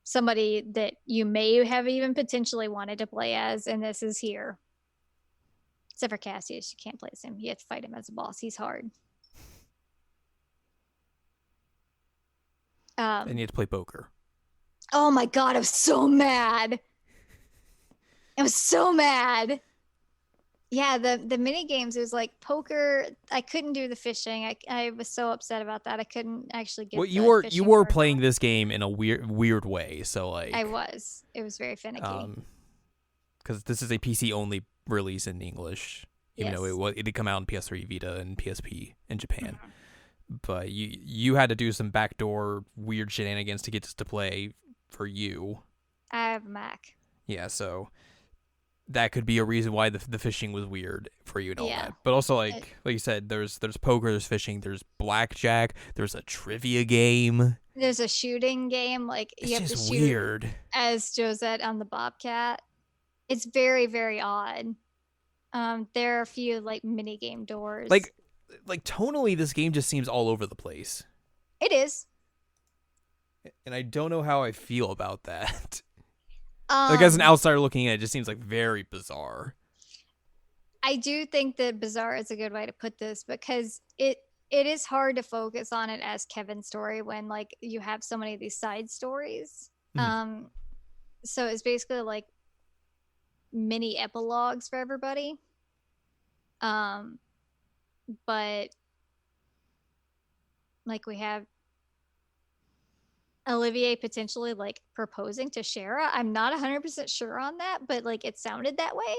somebody that you may have even potentially wanted to play as, and this is here. Except for Cassius, you can't play as him. You have to fight him as a boss. He's hard. And you have to play poker. Oh my god, I was so mad. I was so mad. Yeah, the mini games, it was like poker. I couldn't do the fishing. I was so upset about that. I couldn't actually get. Well, the you were part playing on. this game in a weird way. So like I was. It was very finicky. Because this is a PC only release in English. Even Yes. though it did come out on PS3 Vita and PSP in Japan. But you had to do some backdoor weird shenanigans to get this to play for you. I have a Mac. Yeah, so that could be a reason why the fishing was weird for you and all Yeah. that. But also like you said, there's poker, there's fishing, there's blackjack, there's a trivia game. There's a shooting game. Like It's you have to just shoot weird. as Josette on the Bobcat. It's very, very odd. There are a few like mini game doors. Like tonally, this game just seems all over the place. It is. And I don't know how I feel about that. Like as an outsider looking in, it just seems like very bizarre. I do think that bizarre is a good way to put this, because it is hard to focus on it as Kevin's story when like you have so many of these side stories. So it's basically like mini epilogues for everybody. But like we have Olivier potentially like proposing to Shara. I'm not 100% sure on that, but like it sounded that way.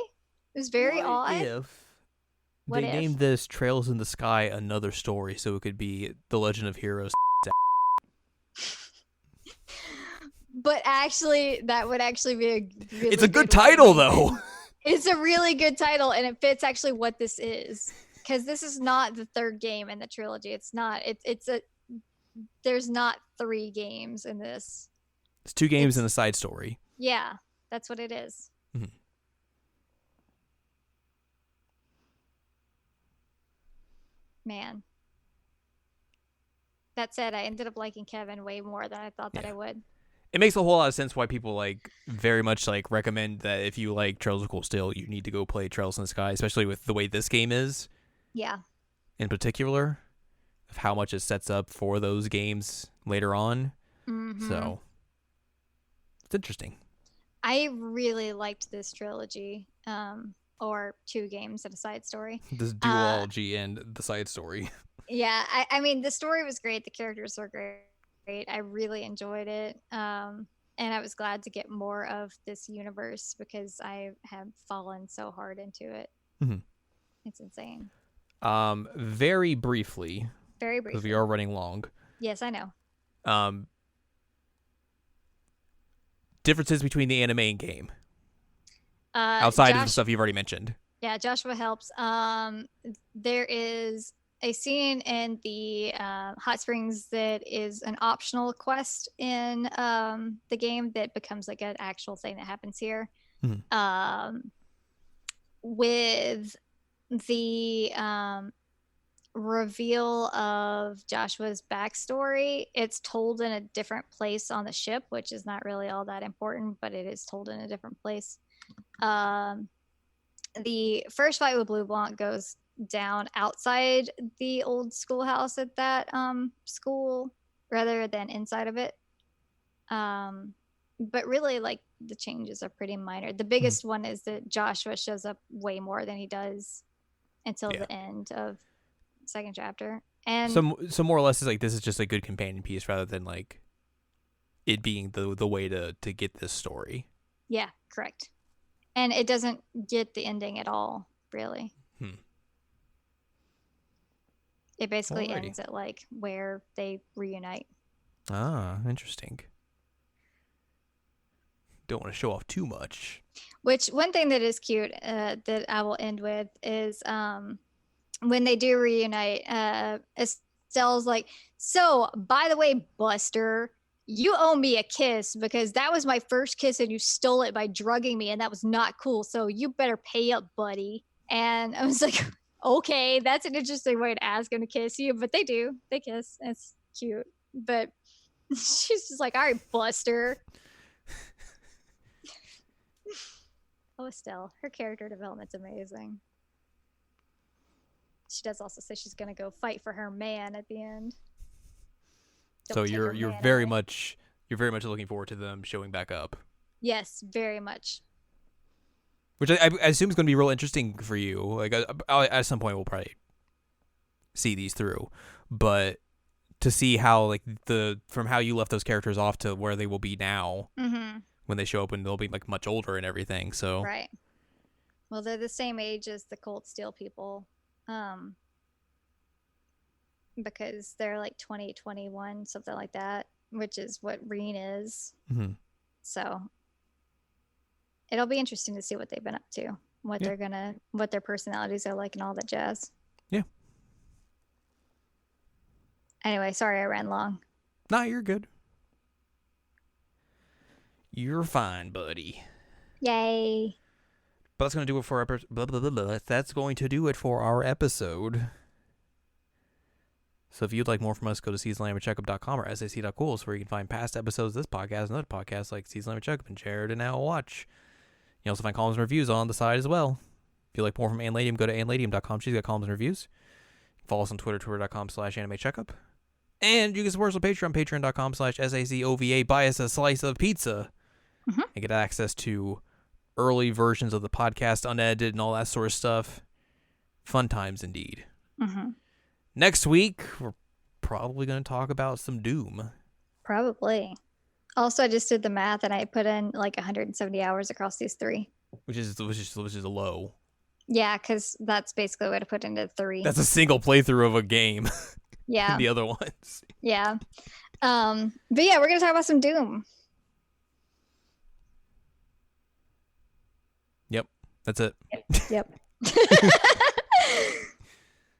It was very What odd. if What they if? named this Trails in the Sky Another Story, so it could be The Legend of Heroes? But actually, that would actually be a really It's a good way to title, name it. though. It's a really good title, and it fits actually what this is. Because this is not the third game in the trilogy. It's not. It's a. There's not 3 games in this. It's 2 games It's- and a side story. Yeah, that's what it is. Mhm. Man. That said, I ended up liking Kevin way more than I thought that I would. It makes a whole lot of sense why people like very much like recommend that if you like Trails of Cold Steel, you need to go play Trails in the Sky, especially with the way this game is. Yeah. In particular, of how much it sets up for those games later on. Mm-hmm. So it's interesting. I really liked this trilogy, or 2 games and a side story. This duology and the side story. Yeah, I mean, the story was great. The characters were great. I really enjoyed it. And I was glad to get more of this universe because I have fallen so hard into it. Mm-hmm. It's insane. Very briefly, Very because briefly. we are running long. Yes, I know. Differences between the anime and game. Outside of the stuff you've already mentioned. Yeah, Joshua helps. There is a scene in the hot springs that is an optional quest in the game that becomes like an actual thing that happens here. Mm-hmm. With the reveal of Joshua's backstory, it's told in a different place on the ship, which is not really all that important, but it is told in a different place. The first fight with Blue Blanc goes down outside the old schoolhouse at that school rather than inside of it. But really, like, the changes are pretty minor. The biggest one is that Joshua shows up way more than he does until the end of the 2nd chapter. And so more or less, is like this is just a good companion piece rather than like it being the way to get this story. Yeah, correct. And it doesn't get the ending at all, really. It basically ends at like where they reunite. Ah, interesting. Don't want to show off too much. Which one thing that is cute that I will end with is when they do reunite, Estelle's like, so by the way, Buster, you owe me a kiss because that was my first kiss and you stole it by drugging me and that was not cool. So you better pay up, buddy. And I was like, okay, that's an interesting way to ask him to kiss you, but they do. They kiss. It's cute. But she's just like, all right, Buster. Oh, Estelle, her character development's amazing. She does also say she's gonna go fight for her man at the end. So you're very much looking forward to them showing back up. Yes, very much. Which I assume is going to be real interesting for you. Like at some point we'll probably see these through, but to see how like from how you left those characters off to where they will be now when they show up and they'll be like much older and everything. So right. Well, they're the same age as the Cold Steel people, because they're like 20, 21, something like that, which is what Reen is. So it'll be interesting to see what they've been up to, what their personalities are like and all that jazz. Yeah. Anyway, sorry I ran long. Nah, you're good. You're fine, buddy. Yay. But that's going to do it for that's going to do it for our episode. So if you'd like more from us, go to seasonlandcheckup.com or sac.cool, where you can find past episodes of this podcast and other podcasts like Season Land Checkup and Jared and Now Watch. You can also find columns and reviews on the side as well. If you'd like more from Ann Ladium, go to annladium.com. She's got columns and reviews. Follow us on Twitter, twitter.com/animecheckup. And you can support us on Patreon, patreon.com/SACOVA. Buy us a slice of pizza and get access to early versions of the podcast, unedited and all that sort of stuff. Fun times indeed. Next week, we're probably going to talk about some Doom. Probably. Also, I just did the math and I put in like 170 hours across these 3. which is a low. Yeah, because that's basically what I put into 3. That's a single playthrough of a game. Yeah. The other ones. Yeah. But yeah, we're gonna talk about some Doom. Yep. That's it. Yep.